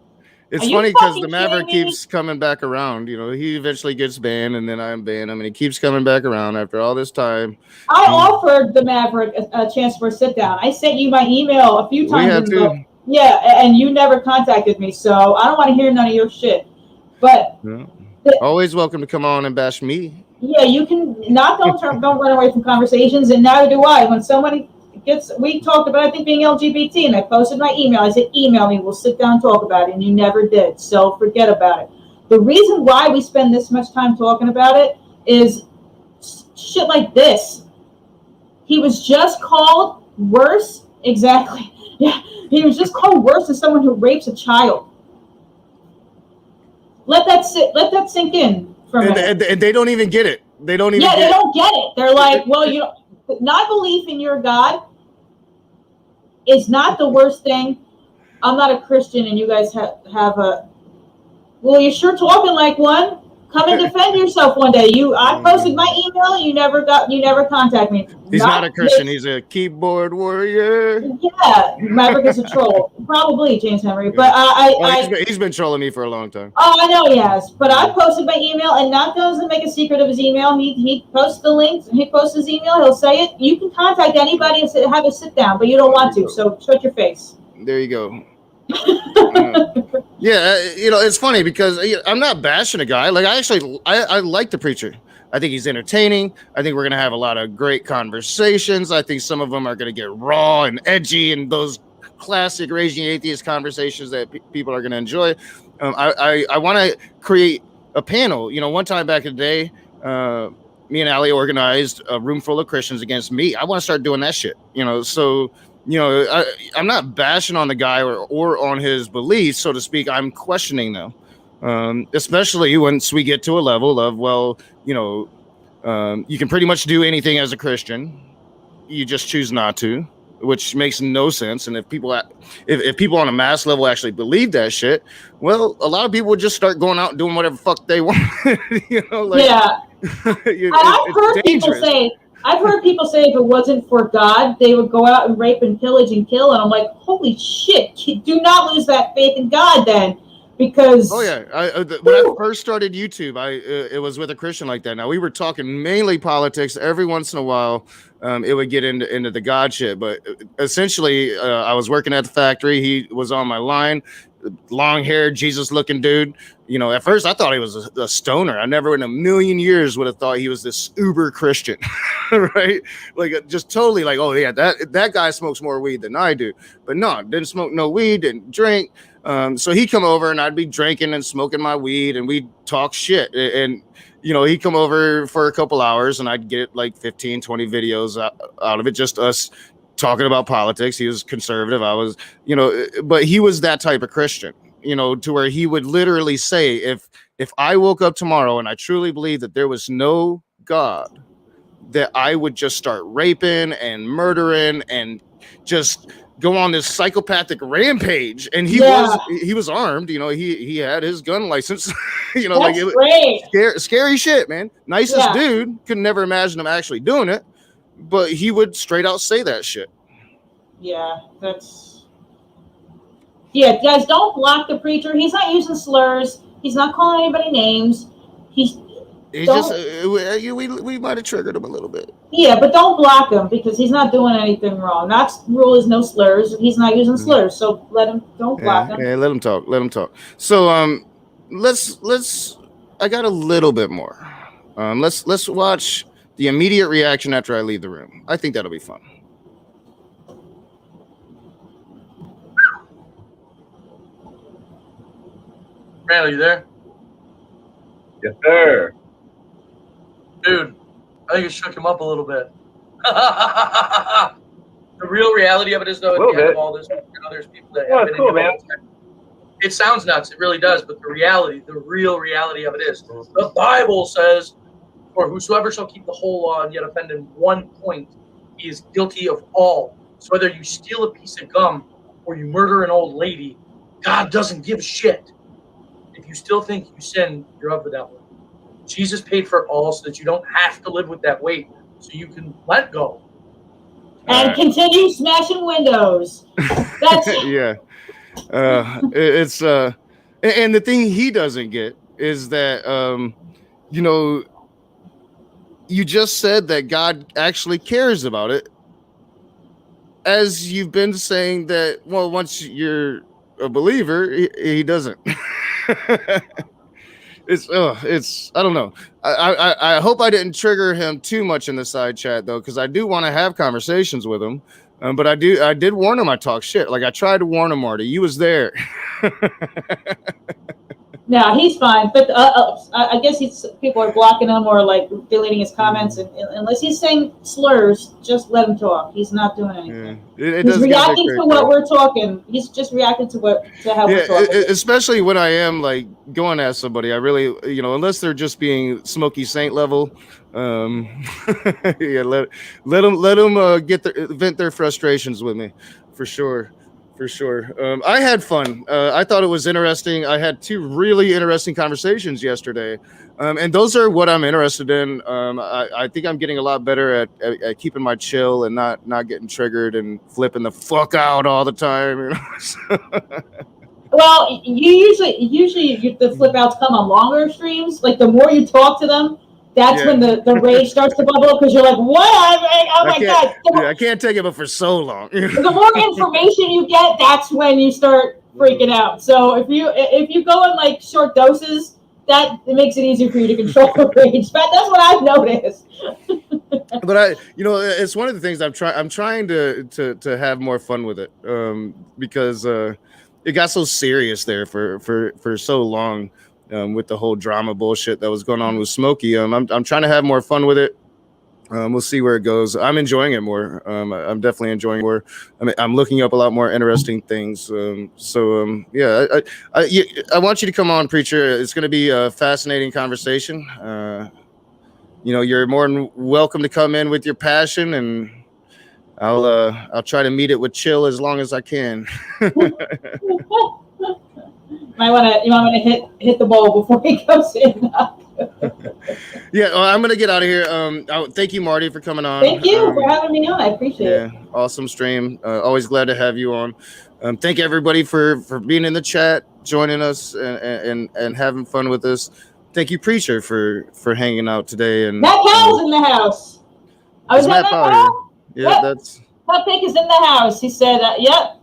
It's Are you funny because fucking the Maverick kidding me? keeps coming back around. You know, he eventually gets banned, and then I ban him, and he keeps coming back around after all this time. I offered the Maverick a chance for a sit down. I sent you my email a few We times. have too. Yeah, and you never contacted me, so I don't want to hear none of your shit. But Yeah. Always welcome to come on and bash me. yeah, you can don't run away from conversations, and neither do I. When somebody we talked about, I think, being LGBT, and I posted my email. I said, email me, we'll sit down and talk about it, and you never did, so forget about it. The reason why we spend this much time talking about it is shit like this. He was just called worse. Exactly. Yeah, he was just called worse than someone who rapes a child. Let that sink in for a minute. And they don't even get it. They don't even. Yeah, they don't get it. They're like, well, not belief in your God is not the worst thing. I'm not a Christian, and you guys have a. Well, you're sure talking like one. Come and defend yourself one day. I posted my email. You never contact me. He's not a Christian. He's a keyboard warrior. Yeah, Maverick is a troll. Probably James Henry, but he's been trolling me for a long time. Oh, I know he has. But I posted my email, and not doesn't make a secret of his email. He posts the links. He posts his email. He'll say it. You can contact anybody and have a sit down, but you don't want to. So shut your face. There you go. Yeah, it's funny because I'm not bashing a guy. Like I like the preacher. I think he's entertaining. I think we're gonna have a lot of great conversations. I think some of them are gonna get raw and edgy, and those classic raging atheist conversations that people are gonna enjoy. I want to create a panel. One time back in the day, me and Ali organized a room full of Christians against me. I want to start doing that shit. So. I'm not bashing on the guy or on his beliefs, so to speak. I'm questioning them, especially once we get to a level of, you can pretty much do anything as a Christian. You just choose not to, which makes no sense. And if people on a mass level actually believe that shit, well, a lot of people would just start going out and doing whatever the fuck they want. Yeah. I've heard people say if it wasn't for God, they would go out and rape and pillage and kill. And I'm like, holy shit, do not lose that faith in God then. Because when I first started YouTube, it was with a Christian like that. Now, we were talking mainly politics. Every once in a while, it would get into the God shit. But essentially, I was working at the factory. He was on my line. Long-haired, Jesus-looking dude. At first I thought he was a stoner. I never in a million years would have thought he was this uber Christian, right? Like just totally like, oh yeah, that guy smokes more weed than I do. But no, didn't smoke no weed, didn't drink. So he'd come over and I'd be drinking and smoking my weed and we'd talk shit. And he'd come over for a couple hours and I'd get like 15, 20 videos out of it, just us talking about politics. He was conservative. I was, but he was that type of Christian, to where he would literally say, if I woke up tomorrow and I truly believe that there was no God, that I would just start raping and murdering and just go on this psychopathic rampage. And he was armed, he had his gun license, scary shit, man. Nicest dude. Could never imagine him actually doing it. But he would straight out say that shit. Yeah, guys, don't block the preacher. He's not using slurs. He's not calling anybody names. He just we might have triggered him a little bit. Yeah, but don't block him because he's not doing anything wrong. Knox's rule is no slurs. He's not using slurs, so don't block him. Yeah, let him talk. So let's. I got a little bit more. Let's watch the immediate reaction after I leave the room. I think that'll be fun. Rand, are you there? Yes, sir. Dude, I think it shook him up a little bit. The real reality of it is, though, at the end of all this, there's people that have been cool, man. It sounds nuts, it really does, but the real reality of it is, the Bible says, for whosoever shall keep the whole law and yet offend in one point, he is guilty of all. So whether you steal a piece of gum or you murder an old lady, God doesn't give a shit. If you still think you sin, you're of the devil. Jesus paid for it all so that you don't have to live with that weight, so you can let go. And continue smashing windows. That's yeah. It's And the thing he doesn't get is that, you know, you just said that God actually cares about it, as you've been saying that, well, once you're a believer, he doesn't. It's I don't know. I hope I didn't trigger him too much in the side chat though, because I do want to have conversations with him. But I did warn him I talk shit. Like I tried to warn him, Marty. You was there. No, he's fine. But I guess people are blocking him or like deleting his comments. And unless he's saying slurs, just let him talk. He's not doing anything. Yeah. He's reacting to what we're talking. He's just reacting to how we're talking. Especially when I am like going at somebody, I really, you know, unless they're just being Smokey Saint level, yeah, let them vent their frustrations with me, for sure. For sure. I had fun. I thought it was interesting. I had 2 really interesting conversations yesterday. And those are what I'm interested in. I think I'm getting a lot better at keeping my chill and not getting triggered and flipping the fuck out all the time. You know? Well, usually the flip outs come on longer streams. Like the more you talk to them, that's when the rage starts to bubble up because you're like, what? Oh my God. I can't take it but for so long. The more information you get, that's when you start freaking out. So if you go in like short doses, it makes it easier for you to control the rage. But that's what I've noticed. But it's one of the things I'm trying to have more fun with it, because it got so serious there for so long. With the whole drama bullshit that was going on with Smokey, I'm trying to have more fun with it. We'll see where it goes. I'm enjoying it more. I'm definitely enjoying it more. I mean, I'm looking up a lot more interesting things. Yeah, I want you to come on, preacher. It's going to be a fascinating conversation. You know, you're more than welcome to come in with your passion, and I'll try to meet it with chill as long as I can. You might want to hit the bowl before he goes in. Yeah, I'm gonna get out of here. Thank you, Marty, for coming on. Thank you for having me on. I appreciate it. Yeah, awesome stream. Always glad to have you on. Thank everybody for being in the chat, joining us, and having fun with us. Thank you, preacher, for hanging out today. And Matt Powell's in the house. Is Matt Powell here? Yeah, yep. Matt Pick is in the house. He said, "Yep."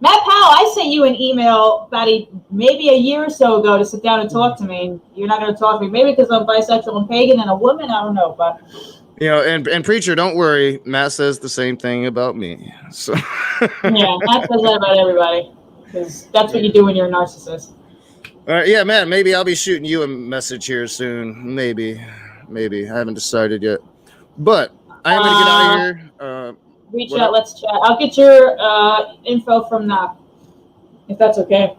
Matt Powell, I sent you an email about maybe a year or so ago to sit down and talk to me. And you're not going to talk to me, maybe because I'm bisexual and pagan and a woman. I don't know, but you know, and preacher, don't worry. Matt says the same thing about me. So yeah, Matt says that about everybody because that's what you do when you're a narcissist. All right, yeah, Matt. Maybe I'll be shooting you a message here soon. Maybe. I haven't decided yet, but I am going to get out of here. Reach out, let's chat. I'll get your info from Knock, if that's okay.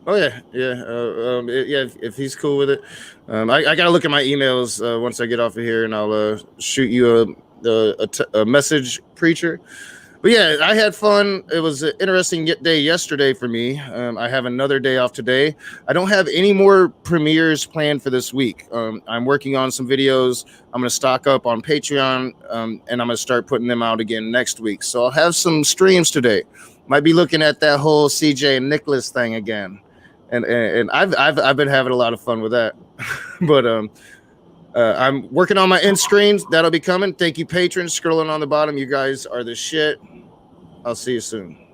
Oh yeah. If he's cool with it, I gotta look at my emails once I get off of here, and I'll shoot you a message, preacher. But yeah, I had fun. It was an interesting day yesterday for me. I have another day off today. I don't have any more premieres planned for this week. I'm working on some videos. I'm going to stock up on Patreon, and I'm going to start putting them out again next week. So I'll have some streams today. Might be looking at that whole CJ and Nicholas thing again, and I've been having a lot of fun with that. But I'm working on my end screens. That'll be coming. Thank you, patrons. Scrolling on the bottom. You guys are the shit. I'll see you soon.